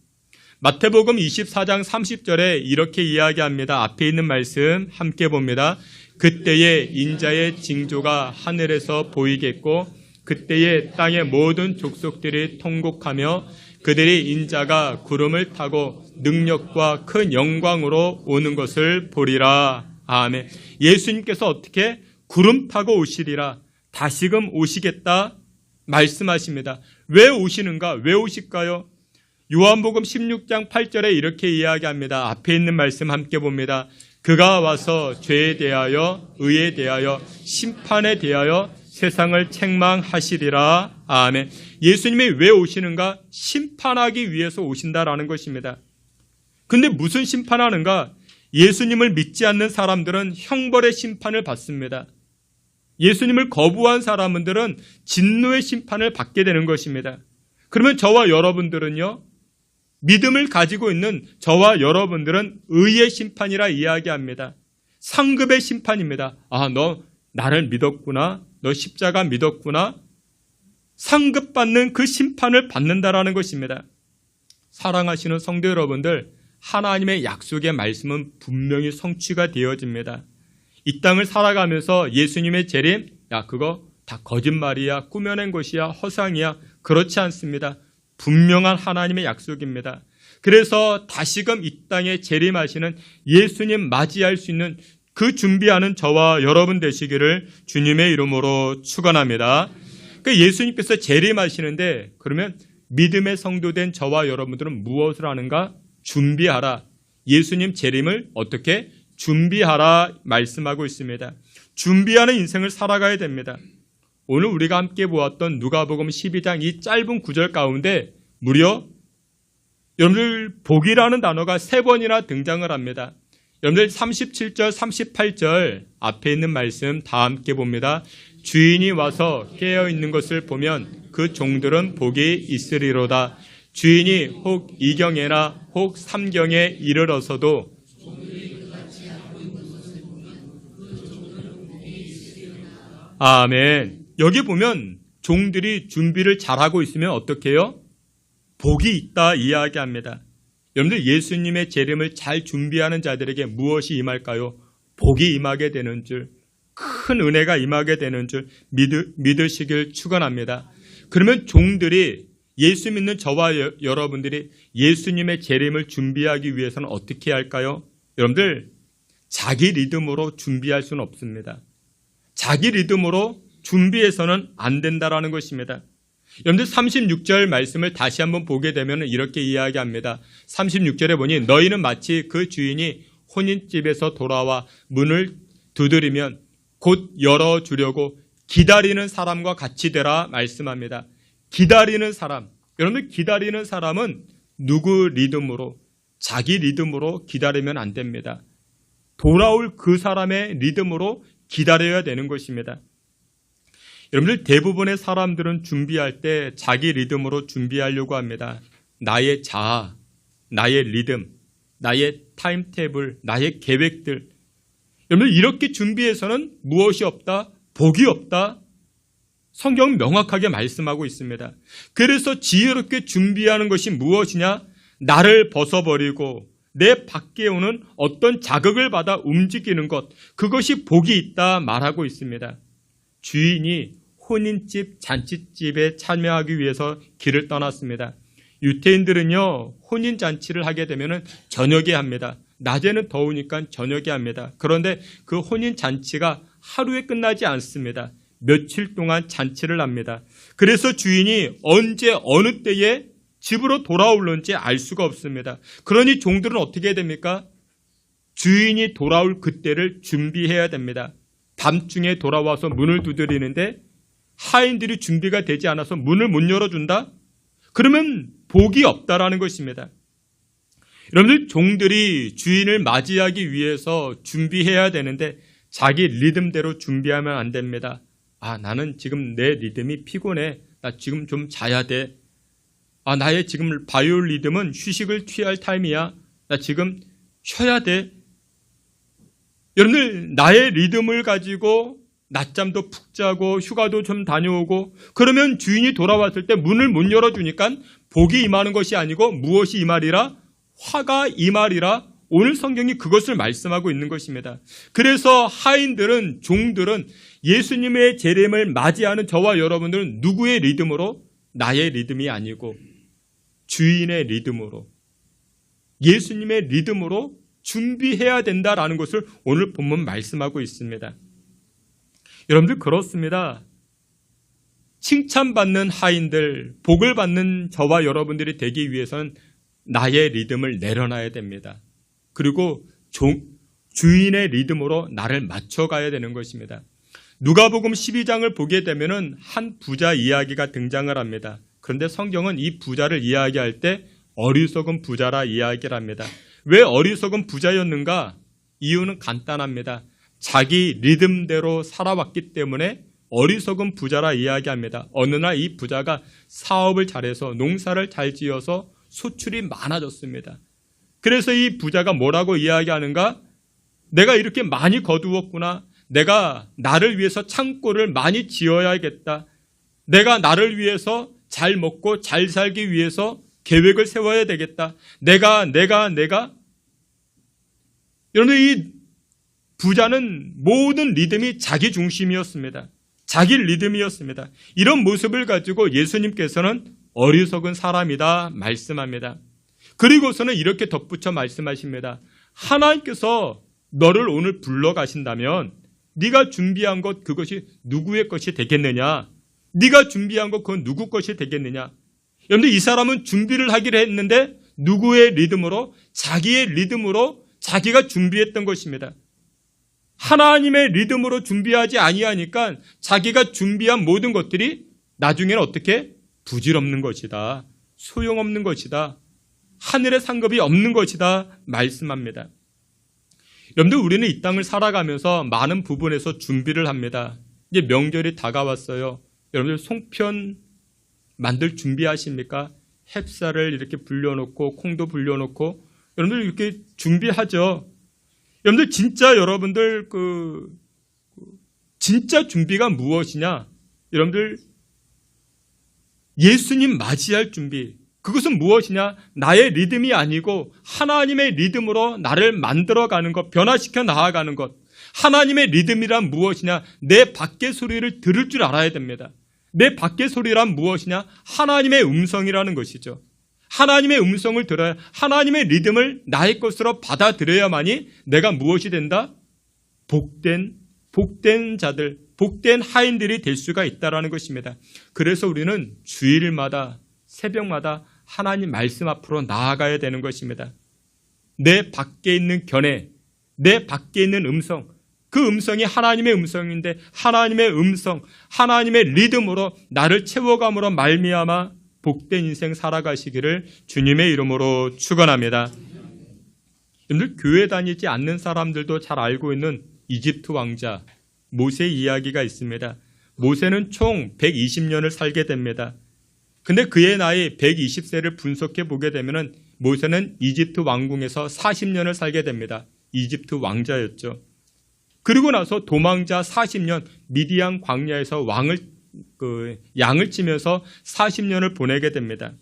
마태복음 24장 30절에 이렇게 이야기합니다. 앞에 있는 말씀 함께 봅니다. 그때에 인자의 징조가 하늘에서 보이겠고 그때에 땅의 모든 족속들이 통곡하며 그들이 인자가 구름을 타고 능력과 큰 영광으로 오는 것을 보리라. 아멘. 예수님께서 어떻게 구름 타고 오시리라. 다시금 오시겠다 말씀하십니다. 왜 오시는가? 왜 오실까요? 요한복음 16장 8절에 이렇게 이야기합니다. 앞에 있는 말씀 함께 봅니다. 그가 와서 죄에 대하여, 의에 대하여, 심판에 대하여 세상을 책망하시리라. 아멘. 예수님이 왜 오시는가? 심판하기 위해서 오신다라는 것입니다. 근데 무슨 심판하는가? 예수님을 믿지 않는 사람들은 형벌의 심판을 받습니다. 예수님을 거부한 사람들은 진노의 심판을 받게 되는 것입니다. 그러면 저와 여러분들은요, 믿음을 가지고 있는 저와 여러분들은 의의 심판이라 이야기합니다. 상급의 심판입니다. 아, 너 나를 믿었구나. 너 십자가 믿었구나. 상급받는 그 심판을 받는다라는 것입니다. 사랑하시는 성도 여러분들, 하나님의 약속의 말씀은 분명히 성취가 되어집니다. 이 땅을 살아가면서 예수님의 재림, 야, 그거 다 거짓말이야, 꾸며낸 것이야, 허상이야. 그렇지 않습니다. 분명한 하나님의 약속입니다. 그래서 다시금 이 땅에 재림하시는 예수님 맞이할 수 있는 그 준비하는 저와 여러분 되시기를 주님의 이름으로 축원합니다. 그러니까 예수님께서 재림하시는데 그러면 믿음의 성도된 저와 여러분들은 무엇을 하는가? 준비하라. 예수님 재림을 어떻게? 준비하라 말씀하고 있습니다. 준비하는 인생을 살아가야 됩니다. 오늘 우리가 함께 보았던 누가복음 12장 이 짧은 구절 가운데 무려 여러분들 복이라는 단어가 3번이나 등장을 합니다. 여러분들 37절, 38절 앞에 있는 말씀 다 함께 봅니다. 주인이 와서 깨어있는 것을 보면 그 종들은 복이 있으리로다. 주인이 혹 2경에나 혹 3경에 이르러서도 아멘. 여기 보면 종들이 준비를 잘하고 있으면 어떻게 해요? 복이 있다 이야기합니다. 여러분들 예수님의 재림을 잘 준비하는 자들에게 무엇이 임할까요? 복이 임하게 되는 줄, 큰 은혜가 임하게 되는 줄 믿으시길 축원합니다. 그러면 종들이 예수 믿는 저와 여러분들이 예수님의 재림을 준비하기 위해서는 어떻게 해야 할까요? 여러분들 자기 리듬으로 준비할 수는 없습니다. 자기 리듬으로 준비해서는 안 된다라는 것입니다. 여러분들 36절 말씀을 다시 한번 보게 되면 이렇게 이야기합니다. 36절에 보니 너희는 마치 그 주인이 혼인집에서 돌아와 문을 두드리면 곧 열어주려고 기다리는 사람과 같이 되라 말씀합니다. 기다리는 사람. 여러분들 기다리는 사람은 누구 리듬으로? 자기 리듬으로 기다리면 안 됩니다. 돌아올 그 사람의 리듬으로 기다려야 되는 것입니다. 여러분들 대부분의 사람들은 준비할 때 자기 리듬으로 준비하려고 합니다. 나의 자아, 나의 리듬, 나의 타임테이블, 나의 계획들. 여러분들 이렇게 준비해서는 무엇이 없다? 복이 없다. 성경은 명확하게 말씀하고 있습니다. 그래서 지혜롭게 준비하는 것이 무엇이냐? 나를 벗어버리고 내 밖에 오는 어떤 자극을 받아 움직이는 것, 그것이 복이 있다 말하고 있습니다. 주인이 혼인집, 잔치집에 참여하기 위해서 길을 떠났습니다. 유태인들은요, 혼인잔치를 하게 되면 저녁에 합니다. 낮에는 더우니까 저녁에 합니다. 그런데 그 혼인잔치가 하루에 끝나지 않습니다. 며칠 동안 잔치를 합니다. 그래서 주인이 언제 어느 때에 집으로 돌아올는지 알 수가 없습니다. 그러니 종들은 어떻게 해야 됩니까? 주인이 돌아올 그때를 준비해야 됩니다. 밤중에 돌아와서 문을 두드리는데 하인들이 준비가 되지 않아서 문을 못 열어준다? 그러면 복이 없다라는 것입니다. 여러분들 종들이 주인을 맞이하기 위해서 준비해야 되는데 자기 리듬대로 준비하면 안 됩니다. 아, 나는 지금 내 리듬이 피곤해. 나 지금 좀 자야 돼. 아, 나의 지금 바이올 리듬은 휴식을 취할 타임이야. 나 지금 쉬어야 돼. 여러분들 나의 리듬을 가지고 낮잠도 푹 자고 휴가도 좀 다녀오고 그러면 주인이 돌아왔을 때 문을 못 열어주니까 복이 임하는 것이 아니고 무엇이 임하리라? 화가 임하리라. 오늘 성경이 그것을 말씀하고 있는 것입니다. 그래서 하인들은, 종들은 예수님의 재림을 맞이하는 저와 여러분들은 누구의 리듬으로? 나의 리듬이 아니고 주인의 리듬으로, 예수님의 리듬으로 준비해야 된다라는 것을 오늘 본문 말씀하고 있습니다. 여러분들 그렇습니다. 칭찬받는 하인들, 복을 받는 저와 여러분들이 되기 위해서는 나의 리듬을 내려놔야 됩니다. 그리고 주인의 리듬으로 나를 맞춰가야 되는 것입니다. 누가복음 12장을 보게 되면은 한 부자 이야기가 등장을 합니다. 그런데 성경은 이 부자를 이야기할 때 어리석은 부자라 이야기를 합니다. 왜 어리석은 부자였는가? 이유는 간단합니다. 자기 리듬대로 살아왔기 때문에 어리석은 부자라 이야기합니다. 어느 날 이 부자가 사업을 잘해서 농사를 잘 지어서 소출이 많아졌습니다. 그래서 이 부자가 뭐라고 이야기하는가? 내가 이렇게 많이 거두었구나. 내가 나를 위해서 창고를 많이 지어야겠다. 내가 나를 위해서 잘 먹고 잘 살기 위해서 계획을 세워야 되겠다. 내가. 여러분, 이 부자는 모든 리듬이 자기 중심이었습니다. 자기 리듬이었습니다. 이런 모습을 가지고 예수님께서는 어리석은 사람이다 말씀합니다. 그리고서는 이렇게 덧붙여 말씀하십니다. 하나님께서 너를 오늘 불러가신다면 네가 준비한 것 그것이 누구의 것이 되겠느냐? 네가 준비한 것 그건 누구 것이 되겠느냐? 여러분들 이 사람은 준비를 하기로 했는데 누구의 리듬으로? 자기의 리듬으로 자기가 준비했던 것입니다. 하나님의 리듬으로 준비하지 아니하니까 자기가 준비한 모든 것들이 나중에는 어떻게? 부질없는 것이다. 소용없는 것이다. 하늘의 상급이 없는 것이다 말씀합니다. 여러분들 우리는 이 땅을 살아가면서 많은 부분에서 준비를 합니다. 이제 명절이 다가왔어요. 여러분들 송편 만들 준비하십니까? 햅쌀을 이렇게 불려놓고 콩도 불려놓고 여러분들 이렇게 준비하죠. 여러분들 진짜 여러분들 진짜 준비가 무엇이냐? 여러분들 예수님 맞이할 준비. 그것은 무엇이냐? 나의 리듬이 아니고 하나님의 리듬으로 나를 만들어가는 것, 변화시켜 나아가는 것. 하나님의 리듬이란 무엇이냐? 내 밖의 소리를 들을 줄 알아야 됩니다. 내 밖의 소리란 무엇이냐? 하나님의 음성이라는 것이죠. 하나님의 음성을 들어야 하나님의 리듬을 나의 것으로 받아들여야만이 내가 무엇이 된다? 복된 자들, 복된 하인들이 될 수가 있다라는 것입니다. 그래서 우리는 주일마다 새벽마다 하나님 말씀 앞으로 나아가야 되는 것입니다. 내 밖에 있는 견해, 내 밖에 있는 음성, 그 음성이 하나님의 음성인데 하나님의 음성, 하나님의 리듬으로 나를 채워감으로 말미암아 복된 인생 살아가시기를 주님의 이름으로 축원합니다. 여러분들 교회 다니지 않는 사람들도 잘 알고 있는 이집트 왕자 모세 이야기가 있습니다. 모세는 총 120년을 살게 됩니다. 근데 그의 나이 120세를 분석해 보게 되면 모세는 이집트 왕궁에서 40년을 살게 됩니다. 이집트 왕자였죠. 그리고 나서 도망자 40년 미디안 광야에서 양을 치면서 40년을 보내게 됩니다.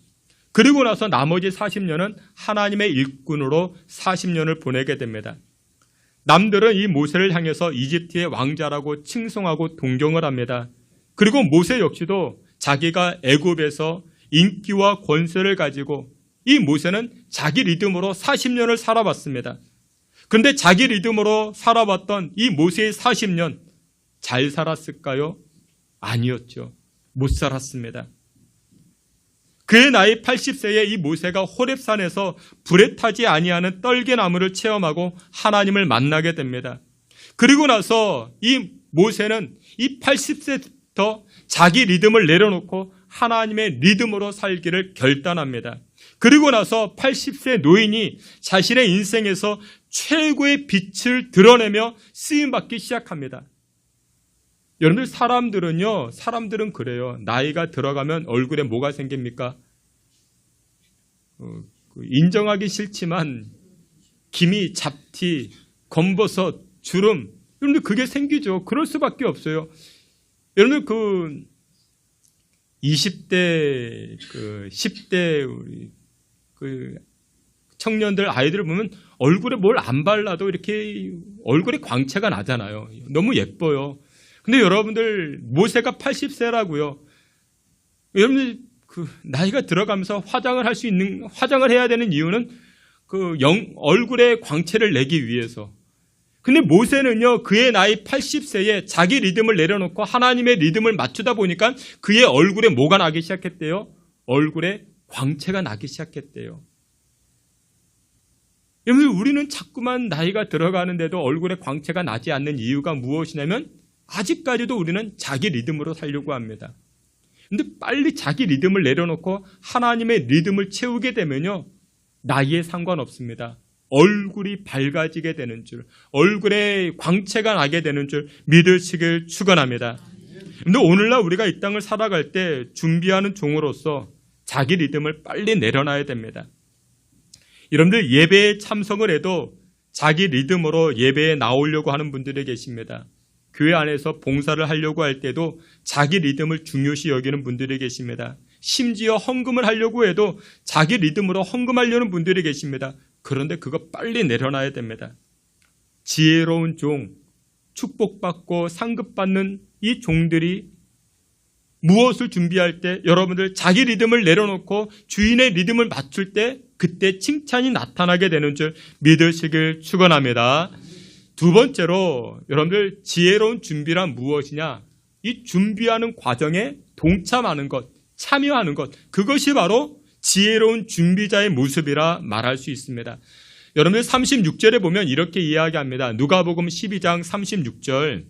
그리고 나서 나머지 40년은 하나님의 일꾼으로 40년을 보내게 됩니다. 남들은 이 모세를 향해서 이집트의 왕자라고 칭송하고 동경을 합니다. 그리고 모세 역시도 자기가 애굽에서 인기와 권세를 가지고 이 모세는 자기 리듬으로 40년을 살아왔습니다. 그런데 자기 리듬으로 살아왔던 이 모세의 40년 잘 살았을까요? 아니었죠. 못 살았습니다. 그의 나이 80세에 이 모세가 호렙산에서 불에 타지 아니하는 떨개나무를 체험하고 하나님을 만나게 됩니다. 그리고 나서 이 모세는 이 80세부터 자기 리듬을 내려놓고 하나님의 리듬으로 살기를 결단합니다. 그리고 나서 80세 노인이 자신의 인생에서 최고의 빛을 드러내며 쓰임받기 시작합니다. 여러분들 사람들은 그래요. 나이가 들어가면 얼굴에 뭐가 생깁니까? 인정하기 싫지만 기미, 잡티, 검버섯, 주름 여러분들 그게 생기죠. 그럴 수밖에 없어요. 여러분들 20대, 10대 우리 청년들 아이들을 보면 얼굴에 뭘 안 발라도 이렇게 얼굴에 광채가 나잖아요. 너무 예뻐요. 근데 여러분들 모세가 80세라고요. 여러분들 나이가 들어가면서 화장을 해야 되는 이유는 얼굴에 광채를 내기 위해서. 근데 모세는요, 그의 나이 80세에 자기 리듬을 내려놓고 하나님의 리듬을 맞추다 보니까 그의 얼굴에 뭐가 나기 시작했대요? 얼굴에 광채가 나기 시작했대요. 여러분, 우리는 자꾸만 나이가 들어가는데도 얼굴에 광채가 나지 않는 이유가 무엇이냐면 아직까지도 우리는 자기 리듬으로 살려고 합니다. 근데 빨리 자기 리듬을 내려놓고 하나님의 리듬을 채우게 되면요, 나이에 상관없습니다. 얼굴이 밝아지게 되는 줄, 얼굴에 광채가 나게 되는 줄 믿으시길 축원합니다. 근데 오늘날 우리가 이 땅을 살아갈 때 준비하는 종으로서 자기 리듬을 빨리 내려놔야 됩니다. 여러분들 예배에 참석을 해도 자기 리듬으로 예배에 나오려고 하는 분들이 계십니다. 교회 안에서 봉사를 하려고 할 때도 자기 리듬을 중요시 여기는 분들이 계십니다. 심지어 헌금을 하려고 해도 자기 리듬으로 헌금하려는 분들이 계십니다. 그런데 그거 빨리 내려놔야 됩니다. 지혜로운 종, 축복받고 상급받는 이 종들이 무엇을 준비할 때 여러분들 자기 리듬을 내려놓고 주인의 리듬을 맞출 때 그때 칭찬이 나타나게 되는 줄 믿으시길 축원합니다. 두 번째로 여러분들 지혜로운 준비란 무엇이냐? 이 준비하는 과정에 동참하는 것, 참여하는 것, 그것이 바로 지혜로운 준비자의 모습이라 말할 수 있습니다. 여러분들 36절에 보면 이렇게 이야기합니다. 누가복음 12장 36절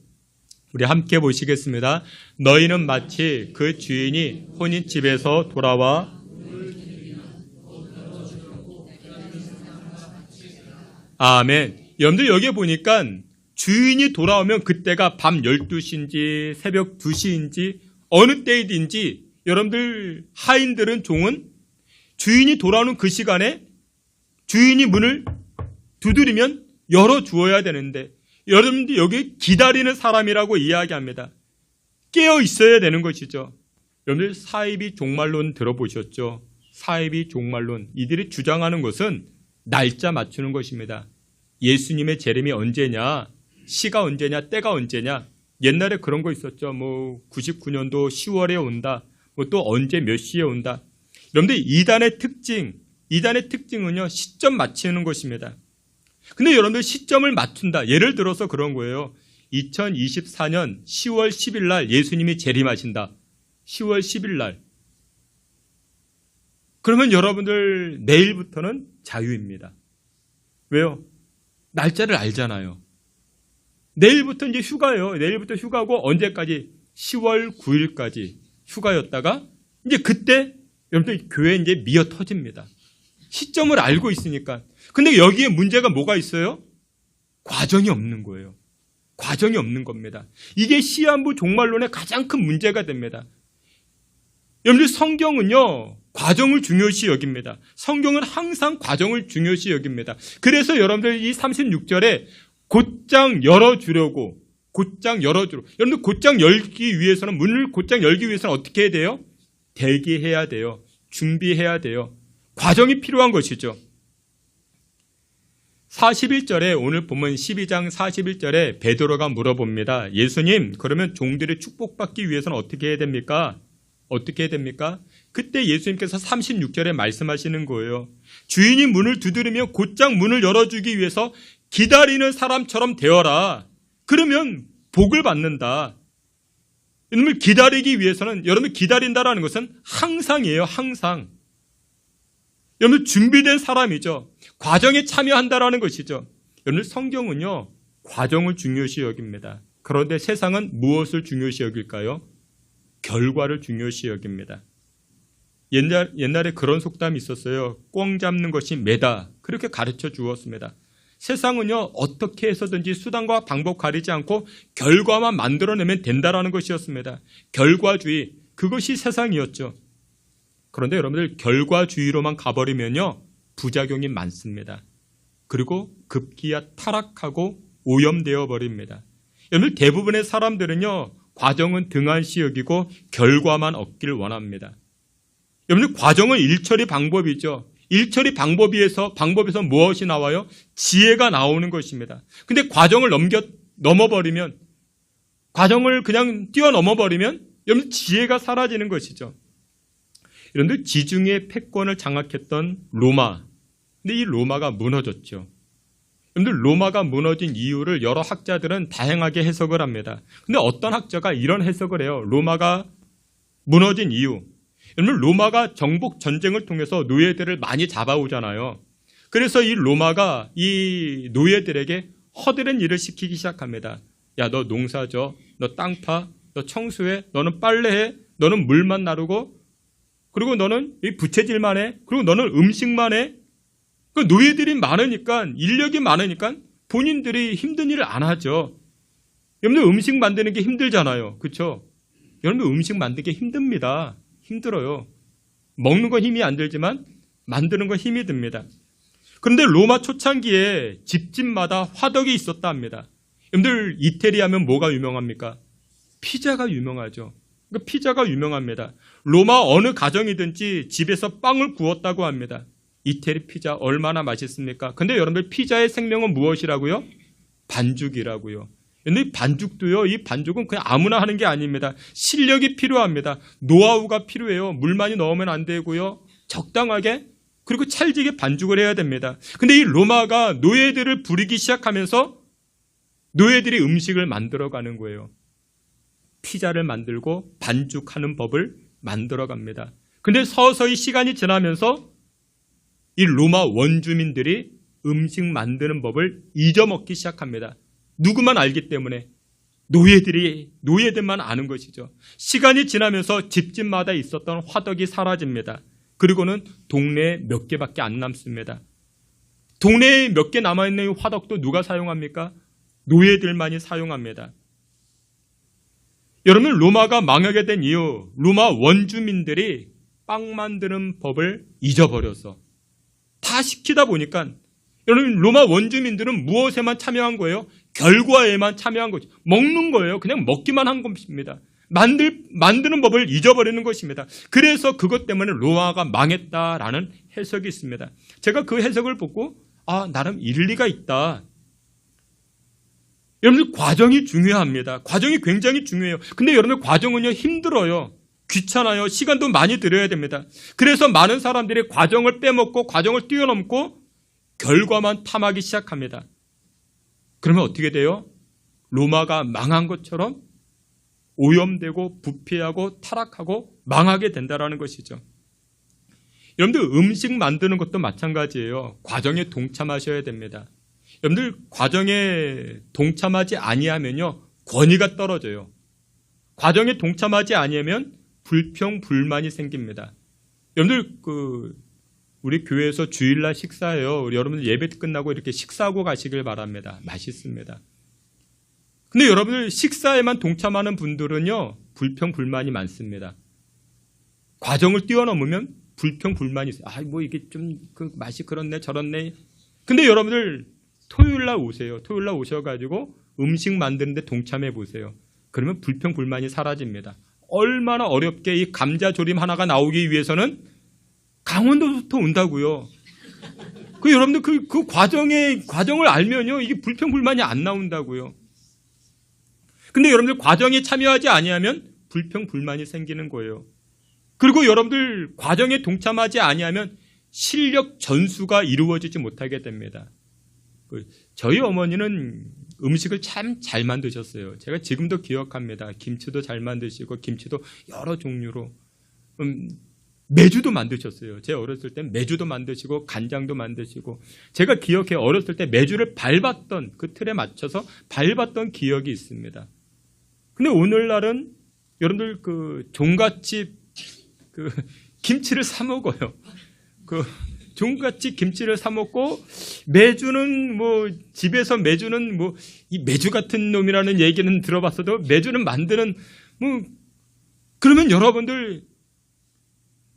우리 함께 보시겠습니다. 너희는 마치 그 주인이 혼인집에서 돌아와 아멘. 여러분들 여기에 보니까 주인이 돌아오면 그때가 밤 12시인지 새벽 2시인지 어느 때이든지 여러분들 하인들은 종은 주인이 돌아오는 그 시간에 주인이 문을 두드리면 열어주어야 되는데 여러분들 여기 기다리는 사람이라고 이야기합니다. 깨어 있어야 되는 것이죠. 여러분들 사이비 종말론 들어보셨죠? 사이비 종말론. 이들이 주장하는 것은 날짜 맞추는 것입니다. 예수님의 재림이 언제냐? 시가 언제냐? 때가 언제냐? 옛날에 그런 거 있었죠. 99년도 10월에 온다. 또 언제 몇 시에 온다. 여러분들 이단의 특징은요, 시점 맞추는 것입니다. 근데 여러분들 시점을 맞춘다. 예를 들어서 그런 거예요. 2024년 10월 10일 날 예수님이 재림하신다. 10월 10일 날. 그러면 여러분들 내일부터는 자유입니다. 왜요? 날짜를 알잖아요. 내일부터 이제 휴가예요. 내일부터 휴가고 언제까지? 10월 9일까지 휴가였다가 이제 그때 여러분들 교회 이제 미어 터집니다. 시점을 알고 있으니까. 근데 여기에 문제가 뭐가 있어요? 과정이 없는 거예요. 과정이 없는 겁니다. 이게 시한부 종말론의 가장 큰 문제가 됩니다. 여러분들 성경은요, 과정을 중요시 여깁니다. 성경은 항상 과정을 중요시 여깁니다. 그래서 여러분들 이 36절에 곧장 열어주려고, 여러분들 곧장 열기 위해서는, 문을 곧장 열기 위해서는 어떻게 해야 돼요? 대기해야 돼요. 준비해야 돼요. 과정이 필요한 것이죠. 41절에 오늘 보면 12장 41절에 베드로가 물어봅니다. 예수님, 그러면 종들이 축복받기 위해서는 어떻게 해야 됩니까? 어떻게 해야 됩니까? 그때 예수님께서 36절에 말씀하시는 거예요. 주인이 문을 두드리면 곧장 문을 열어주기 위해서 기다리는 사람처럼 되어라. 그러면 복을 받는다. 여러분 기다리기 위해서는, 여러분 기다린다라는 것은 항상이에요. 항상. 여러분 준비된 사람이죠. 과정에 참여한다라는 것이죠. 여러분 성경은요, 과정을 중요시 여깁니다. 그런데 세상은 무엇을 중요시 여길까요? 결과를 중요시 여깁니다. 옛날에 그런 속담이 있었어요. 꽝 잡는 것이 매다. 그렇게 가르쳐 주었습니다. 세상은요, 어떻게 해서든지 수단과 방법 가리지 않고 결과만 만들어내면 된다라는 것이었습니다. 결과주의, 그것이 세상이었죠. 그런데 여러분들 결과주의로만 가버리면요, 부작용이 많습니다. 그리고 급기야 타락하고 오염되어 버립니다. 여러분들 대부분의 사람들은요, 과정은 등한시 여기고 결과만 얻기를 원합니다. 여러분들 과정은 일처리 방법이죠. 일처리 방법에서 무엇이 나와요? 지혜가 나오는 것입니다. 근데 과정을 넘어버리면, 과정을 그냥 뛰어넘어버리면 여러분 지혜가 사라지는 것이죠. 여러분들 지중해 패권을 장악했던 로마, 근데 이 로마가 무너졌죠. 여러분들 로마가 무너진 이유를 여러 학자들은 다양하게 해석을 합니다. 근데 어떤 학자가 이런 해석을 해요. 로마가 무너진 이유. 여러분 로마가 정복 전쟁을 통해서 노예들을 많이 잡아오잖아요. 그래서 이 로마가 이 노예들에게 허드렛 일을 시키기 시작합니다. 야, 너 농사져, 너 땅 파, 너 청소해, 너는 빨래해, 너는 물만 나르고, 그리고 너는 이 부채질만 해, 그리고 너는 음식만 해. 그 노예들이 많으니까, 인력이 많으니까 본인들이 힘든 일을 안 하죠. 여러분들 음식 만드는 게 힘들잖아요. 그렇죠? 여러분들 음식 만드는 게 힘듭니다. 힘들어요. 먹는 건 힘이 안 들지만 만드는 건 힘이 듭니다. 그런데 로마 초창기에 집집마다 화덕이 있었다 합니다. 여러분들 이태리 하면 뭐가 유명합니까? 피자가 유명하죠. 그러니까 피자가 유명합니다. 로마 어느 가정이든지 집에서 빵을 구웠다고 합니다. 이태리 피자 얼마나 맛있습니까? 근데 여러분들 피자의 생명은 무엇이라고요? 반죽이라고요. 근데 반죽도요, 이 반죽은 그냥 아무나 하는 게 아닙니다. 실력이 필요합니다. 노하우가 필요해요. 물 많이 넣으면 안 되고요. 적당하게, 그리고 찰지게 반죽을 해야 됩니다. 근데 이 로마가 노예들을 부리기 시작하면서 노예들이 음식을 만들어가는 거예요. 피자를 만들고 반죽하는 법을 만들어갑니다. 근데 서서히 시간이 지나면서 이 로마 원주민들이 음식 만드는 법을 잊어먹기 시작합니다. 누구만 알기 때문에 노예들만 아는 것이죠. 시간이 지나면서 집집마다 있었던 화덕이 사라집니다. 그리고는 동네에 몇 개밖에 안 남습니다. 동네에 몇 개 남아있는 이 화덕도 누가 사용합니까? 노예들만이 사용합니다. 여러분, 로마가 망하게 된 이유, 로마 원주민들이 빵 만드는 법을 잊어버려서 다 시키다 보니까 여러분, 로마 원주민들은 무엇에만 참여한 거예요? 결과에만 참여한 거죠. 먹는 거예요. 그냥 먹기만 한 것입니다. 만드는 법을 잊어버리는 것입니다. 그래서 그것 때문에 로마가 망했다라는 해석이 있습니다. 제가 그 해석을 보고 나름 일리가 있다. 여러분들 과정이 중요합니다. 과정이 굉장히 중요해요. 근데 여러분들 과정은요 힘들어요. 귀찮아요. 시간도 많이 들여야 됩니다. 그래서 많은 사람들이 과정을 빼먹고 과정을 뛰어넘고 결과만 탐하기 시작합니다. 그러면 어떻게 돼요? 로마가 망한 것처럼 오염되고 부패하고 타락하고 망하게 된다는 것이죠. 여러분들 음식 만드는 것도 마찬가지예요. 과정에 동참하셔야 됩니다. 여러분들 과정에 동참하지 아니하면요 권위가 떨어져요. 과정에 동참하지 아니하면 불평 불만이 생깁니다. 여러분들 우리 교회에서 주일날 식사해요. 여러분들 예배 끝나고 이렇게 식사하고 가시길 바랍니다. 맛있습니다. 근데 여러분들 식사에만 동참하는 분들은요 불평 불만이 많습니다. 과정을 뛰어넘으면 불평 불만이 있어요. 뭐 이게 좀 맛이 그렇네 저렇네. 근데 여러분들 토요일날 오세요. 토요일날 오셔가지고 음식 만드는데 동참해 보세요. 그러면 불평 불만이 사라집니다. 얼마나 어렵게 이 감자조림 하나가 나오기 위해서는 강원도부터 온다고요. 여러분들 그 과정을 알면요 이게 불평 불만이 안 나온다고요. 근데 여러분들 과정에 참여하지 아니하면 불평 불만이 생기는 거예요. 그리고 여러분들 과정에 동참하지 아니하면 실력 전수가 이루어지지 못하게 됩니다. 저희 어머니는 음식을 참 잘 만드셨어요. 제가 지금도 기억합니다. 김치도 잘 만드시고 김치도 여러 종류로 메주도 만드셨어요. 제가 어렸을 때 메주도 만드시고 간장도 만드시고 제가 기억해 어렸을 때 메주를 밟았던 그 틀에 맞춰서 밟았던 기억이 있습니다. 근데 오늘날은 여러분들 종갓집 김치를 사 먹어요. 종갓집 김치를 사 먹고 메주는 집에서 메주는 이 메주 같은 놈이라는 얘기는 들어봤어도 메주는 만드는 그러면 여러분들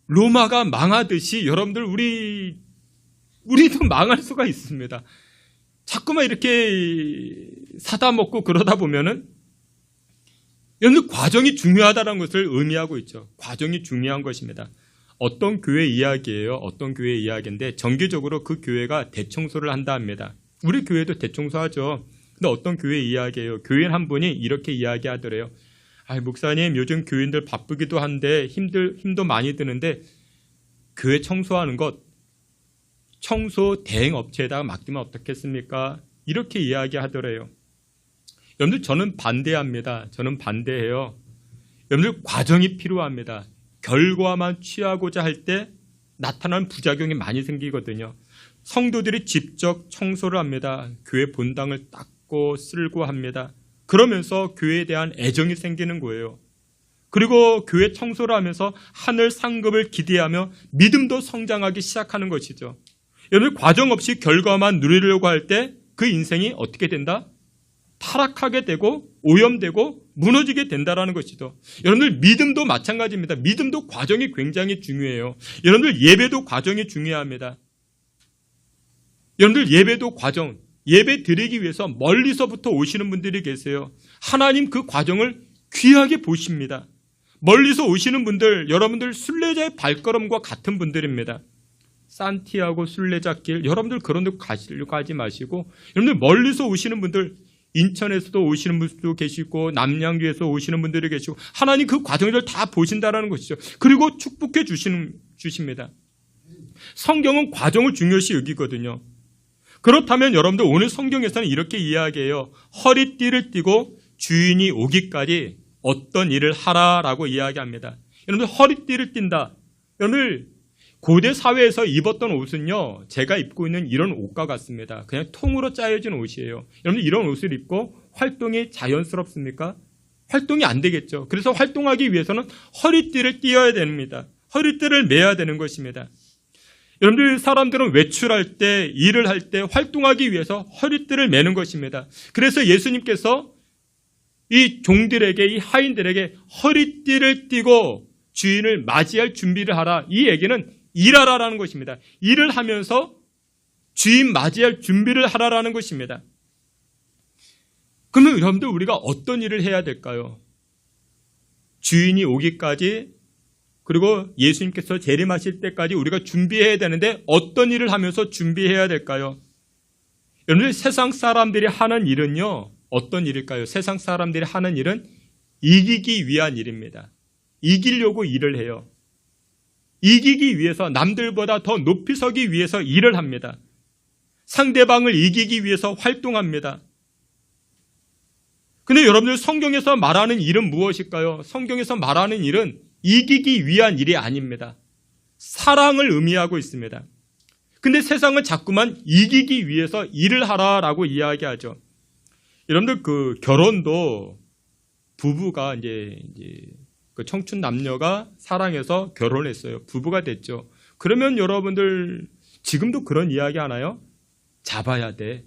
로마가 망하듯이 여러분들 우리도 망할 수가 있습니다. 자꾸만 이렇게 사다 먹고 그러다 보면은 여러분들 과정이 중요하다는 것을 의미하고 있죠. 과정이 중요한 것입니다. 어떤 교회 이야기예요. 어떤 교회 이야기인데 정기적으로 그 교회가 대청소를 한다 합니다. 우리 교회도 대청소하죠. 근데 어떤 교회 이야기예요. 교인 한 분이 이렇게 이야기하더래요. 목사님 요즘 교인들 바쁘기도 한데 힘도 많이 드는데 교회 청소하는 것 청소 대행 업체에다가 맡기면 어떻겠습니까? 이렇게 이야기하더래요. 여러분들, 저는 반대합니다. 저는 반대해요. 여러분들, 과정이 필요합니다. 결과만 취하고자 할 때 나타나는 부작용이 많이 생기거든요. 성도들이 직접 청소를 합니다. 교회 본당을 닦고 쓸고 합니다. 그러면서 교회에 대한 애정이 생기는 거예요. 그리고 교회 청소를 하면서 하늘 상급을 기대하며 믿음도 성장하기 시작하는 것이죠. 여러분, 과정 없이 결과만 누리려고 할 때 그 인생이 어떻게 된다? 타락하게 되고 오염되고 무너지게 된다라는 것이죠. 여러분들, 믿음도 마찬가지입니다. 믿음도 과정이 굉장히 중요해요. 여러분들, 예배도 과정이 중요합니다. 여러분들, 예배도 과정, 예배 드리기 위해서 멀리서부터 오시는 분들이 계세요. 하나님 그 과정을 귀하게 보십니다. 멀리서 오시는 분들, 여러분들 순례자의 발걸음과 같은 분들입니다. 산티아고 순례자길, 여러분들 그런 데 가시려고 하지 마시고, 여러분들 멀리서 오시는 분들, 인천에서도 오시는 분들도 계시고 남양주에서 오시는 분들이 계시고, 하나님 그 과정을 다 보신다라는 것이죠. 그리고 축복해 주십니다. 성경은 과정을 중요시 여기거든요. 그렇다면 여러분들, 오늘 성경에서는 이렇게 이야기해요. 허리띠를 띠고 주인이 오기까지 어떤 일을 하라라고 이야기합니다. 여러분들, 허리띠를 띈다. 여러분들, 고대 사회에서 입었던 옷은요, 제가 입고 있는 이런 옷과 같습니다. 그냥 통으로 짜여진 옷이에요. 여러분들, 이런 옷을 입고 활동이 자연스럽습니까? 활동이 안 되겠죠. 그래서 활동하기 위해서는 허리띠를 띄어야 됩니다. 허리띠를 매야 되는 것입니다. 여러분들, 사람들은 외출할 때, 일을 할 때 활동하기 위해서 허리띠를 매는 것입니다. 그래서 예수님께서 이 종들에게, 이 하인들에게 허리띠를 띠고 주인을 맞이할 준비를 하라. 이 얘기는 일하라라는 것입니다. 일을 하면서 주인 맞이할 준비를 하라라는 것입니다. 그러면 여러분들, 우리가 어떤 일을 해야 될까요? 주인이 오기까지, 그리고 예수님께서 재림하실 때까지 우리가 준비해야 되는데 어떤 일을 하면서 준비해야 될까요? 여러분들, 세상 사람들이 하는 일은요, 어떤 일일까요? 세상 사람들이 하는 일은 이기기 위한 일입니다. 이기려고 일을 해요. 이기기 위해서, 남들보다 더 높이 서기 위해서 일을 합니다. 상대방을 이기기 위해서 활동합니다. 근데 여러분들, 성경에서 말하는 일은 무엇일까요? 성경에서 말하는 일은 이기기 위한 일이 아닙니다. 사랑을 의미하고 있습니다. 근데 세상은 자꾸만 이기기 위해서 일을 하라라고 이야기하죠. 여러분들, 그 결혼도 부부가 이제 그 청춘 남녀가 사랑해서 결혼했어요. 부부가 됐죠. 그러면 여러분들, 지금도 그런 이야기 하나요? 잡아야 돼.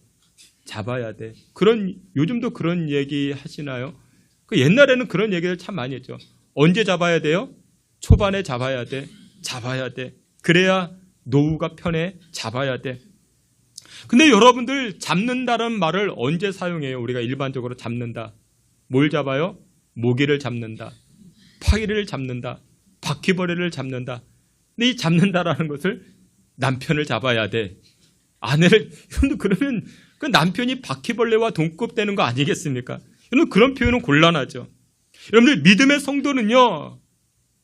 요즘도 그런 얘기 하시나요? 그 옛날에는 그런 얘기를 참 많이 했죠. 언제 잡아야 돼요? 초반에 잡아야 돼. 그래야 노후가 편해. 잡아야 돼. 근데 여러분들, 잡는다는 말을 언제 사용해요? 우리가 일반적으로 잡는다. 뭘 잡아요? 모기를 잡는다. 파리를 잡는다. 바퀴벌레를 잡는다. 근데 이 잡는다라는 것을 남편을 잡아야 돼. 아내를, 그러면 그 남편이 바퀴벌레와 동급되는 거 아니겠습니까? 여러분, 그런 표현은 곤란하죠. 여러분들, 믿음의 성도는요,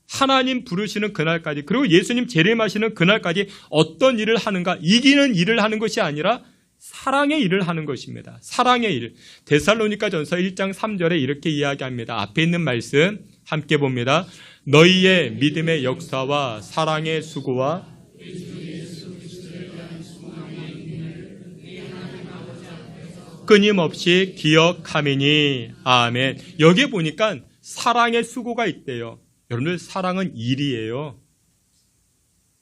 하나님 부르시는 그날까지, 그리고 예수님 재림하시는 그날까지 어떤 일을 하는가? 이기는 일을 하는 것이 아니라 사랑의 일을 하는 것입니다. 사랑의 일. 데살로니가전서 1장 3절에 이렇게 이야기합니다. 앞에 있는 말씀 함께 봅니다. 너희의 믿음의 역사와 사랑의 수고와 끊임없이 기억하미니. 아멘. 여기에 보니까 사랑의 수고가 있대요. 여러분들, 사랑은 일이에요.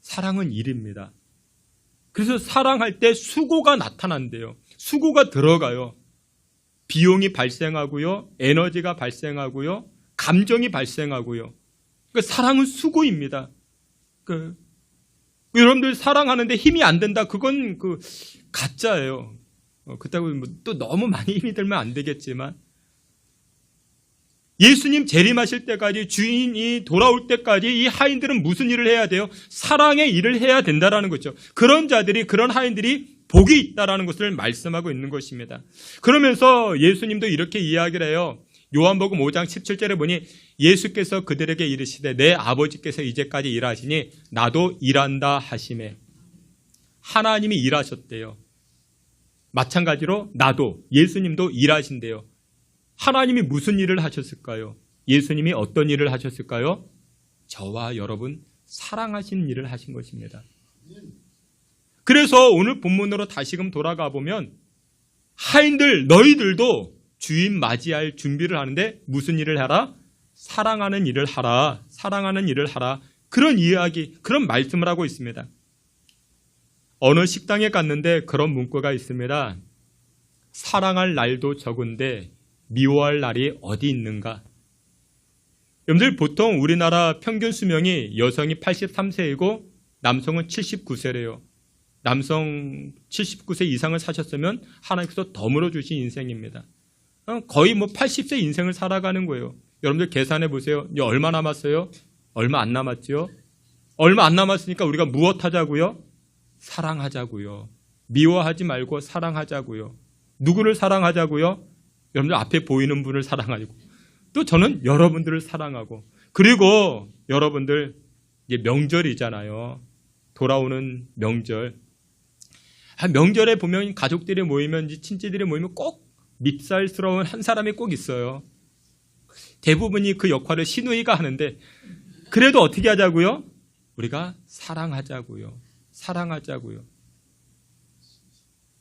사랑은 일입니다. 그래서 사랑할 때 수고가 나타난대요. 수고가 들어가요. 비용이 발생하고요. 에너지가 발생하고요. 감정이 발생하고요. 그러니까 사랑은 수고입니다. 여러분들, 사랑하는데 힘이 안 된다. 그건 가짜예요. 그렇다고 또 너무 많이 힘이 들면 안 되겠지만, 예수님 재림하실 때까지, 주인이 돌아올 때까지 이 하인들은 무슨 일을 해야 돼요? 사랑의 일을 해야 된다라는 거죠. 그런 자들이, 그런 하인들이 복이 있다라는 것을 말씀하고 있는 것입니다. 그러면서 예수님도 이렇게 이야기를 해요. 요한복음 5장 17절에 보니 예수께서 그들에게 이르시되 내 아버지께서 이제까지 일하시니 나도 일한다 하시매. 하나님이 일하셨대요. 마찬가지로 나도, 예수님도 일하신대요. 하나님이 무슨 일을 하셨을까요? 예수님이 어떤 일을 하셨을까요? 저와 여러분 사랑하시는 일을 하신 것입니다. 그래서 오늘 본문으로 다시금 돌아가 보면 하인들 너희들도 주인 맞이할 준비를 하는데 무슨 일을 하라? 사랑하는 일을 하라. 사랑하는 일을 하라. 그런 이야기, 그런 말씀을 하고 있습니다. 어느 식당에 갔는데 그런 문구가 있습니다. 사랑할 날도 적은데 미워할 날이 어디 있는가? 여러분들 보통 우리나라 평균 수명이 여성이 83세이고 남성은 79세래요. 남성 79세 이상을 사셨으면 하나님께서 덤으로 주신 인생입니다. 거의 80세 인생을 살아가는 거예요. 여러분들 계산해 보세요. 이제 얼마 남았어요? 얼마 안 남았죠? 얼마 안 남았으니까 우리가 무엇 하자고요? 사랑하자고요. 미워하지 말고 사랑하자고요. 누구를 사랑하자고요? 여러분들 앞에 보이는 분을 사랑하고 또 저는 여러분들을 사랑하고 그리고 여러분들 이제 명절이잖아요. 돌아오는 명절. 명절에 보면 가족들이 모이면 친지들이 모이면 꼭 밉살스러운 한 사람이 꼭 있어요. 대부분이 그 역할을 시누이가 하는데 그래도 어떻게 하자고요? 우리가 사랑하자고요. 사랑하자고요.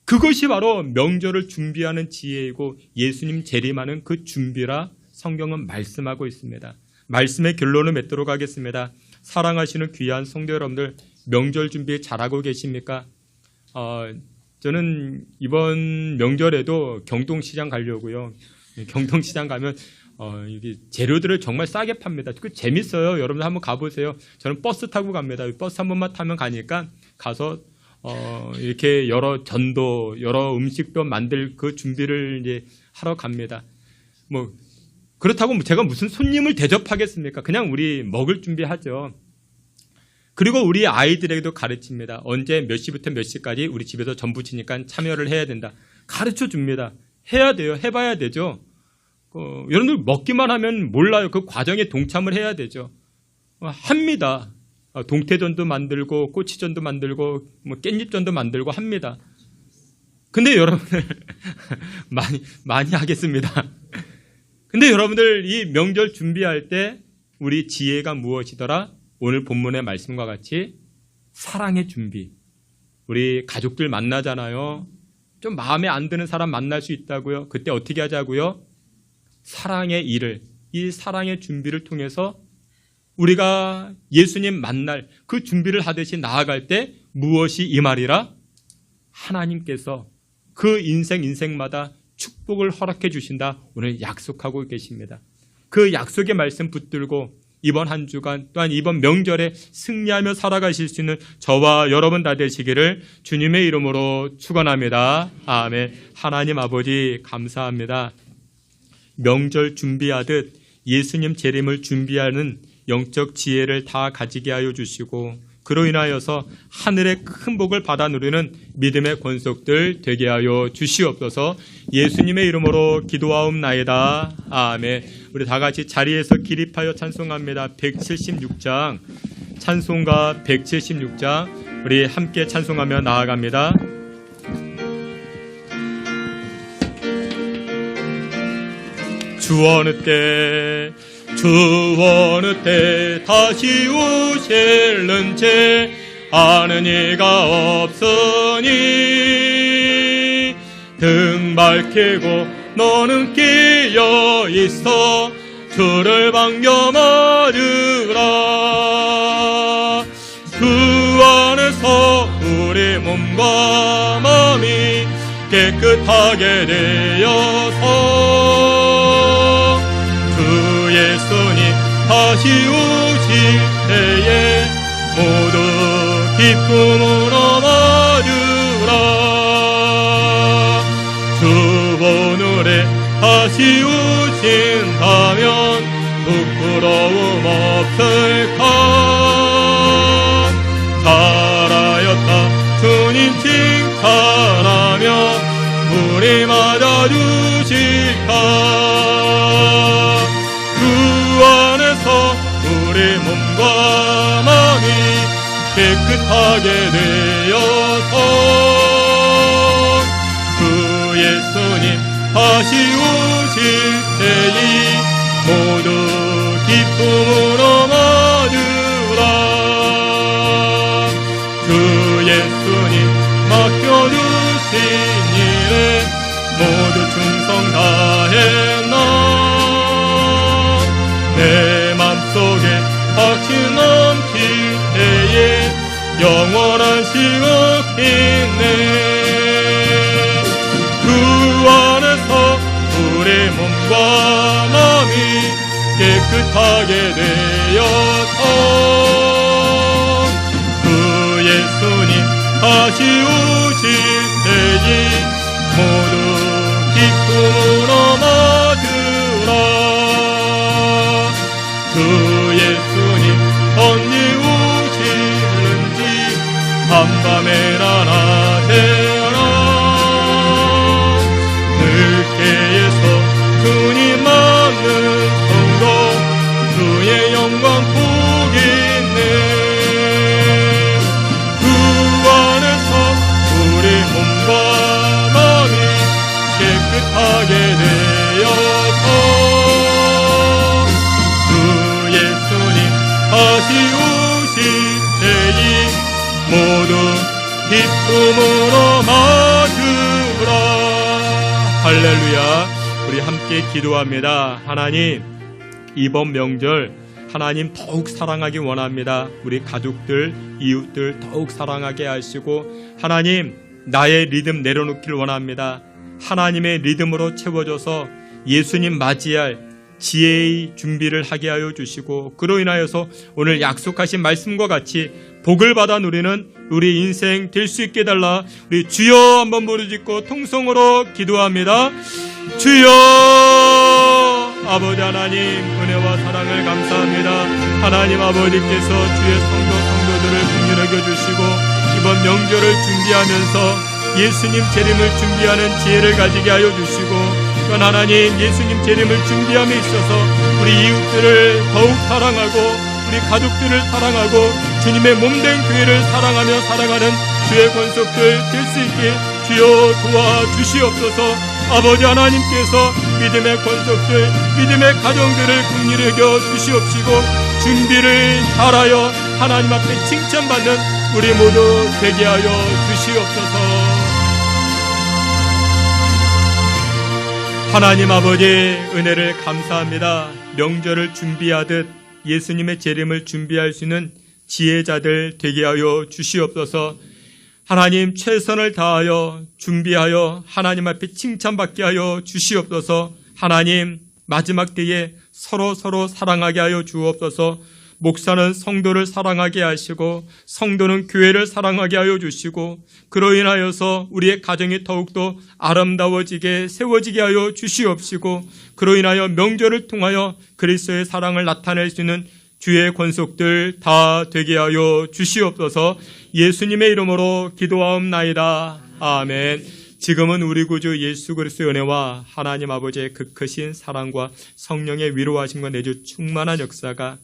그것이 바로 명절을 준비하는 지혜이고 예수님 재림하는 그 준비라 성경은 말씀하고 있습니다. 말씀의 결론을 맺도록 하겠습니다. 사랑하시는 귀한 성도 여러분들 명절 준비 잘하고 계십니까? 저는 이번 명절에도 경동시장 가려고요. 경동시장 가면 이게 재료들을 정말 싸게 팝니다. 그 재밌어요. 여러분들 한번 가보세요. 저는 버스 타고 갑니다. 버스 한 번만 타면 가니까 가서 이렇게 여러 전도, 여러 음식도 만들 그 준비를 이제 하러 갑니다. 그렇다고 제가 무슨 손님을 대접하겠습니까? 그냥 우리 먹을 준비하죠. 그리고 우리 아이들에게도 가르칩니다. 언제 몇 시부터 몇 시까지 우리 집에서 전부 치니까 참여를 해야 된다. 가르쳐 줍니다. 해야 돼요. 해봐야 되죠. 여러분들 먹기만 하면 몰라요. 그 과정에 동참을 해야 되죠. 합니다. 동태전도 만들고 꼬치전도 만들고 깻잎전도 만들고 합니다. 근데 여러분들 많이 하겠습니다. 근데 여러분들 이 명절 준비할 때 우리 지혜가 무엇이더라? 오늘 본문의 말씀과 같이 사랑의 준비. 우리 가족들 만나잖아요. 좀 마음에 안 드는 사람 만날 수 있다고요. 그때 어떻게 하자고요? 사랑의 일을, 이 사랑의 준비를 통해서 우리가 예수님 만날 그 준비를 하듯이 나아갈 때 무엇이 이 말이라? 하나님께서 그 인생마다 축복을 허락해 주신다. 오늘 약속하고 계십니다. 그 약속의 말씀 붙들고 이번 한 주간 또한 이번 명절에 승리하며 살아가실 수 있는 저와 여러분 다 되시기를 주님의 이름으로 축원합니다. 아멘. 하나님 아버지 감사합니다. 명절 준비하듯 예수님 재림을 준비하는 영적 지혜를 다 가지게 하여 주시고 그로 인하여서 하늘의 큰 복을 받아 누리는 믿음의 권속들 되게 하여 주시옵소서. 예수님의 이름으로 기도하옵나이다. 아멘. 우리 다 같이 자리에서 기립하여 찬송합니다. 176장 찬송가 176장 우리 함께 찬송하며 나아갑니다. 주 어느 때 다시 오실는지 아는 이가 없으니 등 밝히고 너는 끼어 있어 주를 반겨맞으라. 그 안에서 우리 몸과 마음이 깨끗하게 되어서 예수님 다시 오실 때에 모두 기쁨으로 맞으라. 주 오늘에 다시 오신다면 부끄러움 없을까. 잘하였다 주님 칭찬하며 우리 맞아주실까. 우리 몸과 마음이 깨끗하게 되어서 그 다시 오실 때이 모두 기쁨으로 맞으라. 주 예수님 맡겨주신 일에 모두 충성 다했나. 내 맘속에 확신 넘칠 때에 영원한 시간이네. 그 안에서 우리 몸과 마음이 깨끗하게 되어서 그 예수님 다시 오실 때에 모두 기쁨으로 맞으라. 그 예수님 언제 오실는지 밤밤에나 나세라. 늦게에서 주님 만난 성도 주의 영광 보겠네. 그 안에서 우리 몸과 마음이 깨끗하게 되어서 그 예수님 다시 오실 때이 모두 기쁨으로 맞으라. 할렐루야. 우리 함께 기도합니다. 하나님, 이번 명절 하나님 더욱 사랑하기 원합니다. 우리 가족들, 이웃들 더욱 사랑하게 하시고 하나님, 나의 리듬 내려놓기를 원합니다. 하나님의 리듬으로 채워져서 예수님 맞이할 지혜의 준비를 하게 하여 주시고 그로 인하여서 오늘 약속하신 말씀과 같이 복을 받아 누리는 우리 인생 될 수 있게 달라. 우리 주여 한번 부르짖고 통성으로 기도합니다. 주여. 아버지 하나님, 은혜와 사랑을 감사합니다. 하나님 아버지께서 주의 성도들을 긍휼히 여겨주시고 이번 명절을 준비하면서 예수님 재림을 준비하는 지혜를 가지게 하여 주시고 또한 하나님, 예수님 재림을 준비함에 있어서 우리 이웃들을 더욱 사랑하고 우리 가족들을 사랑하고 주님의 몸된 교회를 사랑하며 살아가는 주의 권속들 될 수 있게 주여 도와주시옵소서. 아버지 하나님께서 믿음의 권속들, 믿음의 가정들을 긍휼히 여겨 주시옵시고 준비를 잘하여 하나님 앞에 칭찬받는 우리 모두 되게 하여 주시옵소서. 하나님 아버지, 은혜를 감사합니다. 명절을 준비하듯 예수님의 재림을 준비할 수 있는 지혜자들 되게 하여 주시옵소서. 하나님, 최선을 다하여 준비하여 하나님 앞에 칭찬받게 하여 주시옵소서. 하나님, 마지막 때에 서로 사랑하게 하여 주옵소서. 목사는 성도를 사랑하게 하시고 성도는 교회를 사랑하게 하여 주시고 그로 인하여서 우리의 가정이 더욱더 아름다워지게 세워지게 하여 주시옵시고 그로 인하여 명절을 통하여 그리스도의 사랑을 나타낼 수 있는 주의 권속들 다 되게 하여 주시옵소서. 예수님의 이름으로 기도하옵나이다. 아멘. 지금은 우리 구주 예수 그리스도의 은혜와 하나님 아버지의 그 크신 사랑과 성령의 위로하심과 내주 충만한 역사가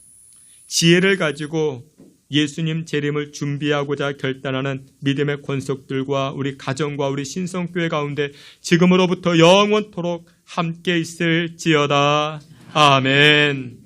지혜를 가지고 예수님 재림을 준비하고자 결단하는 믿음의 권속들과 우리 가정과 우리 신성교회 가운데 지금으로부터 영원토록 함께 있을지어다. 아멘.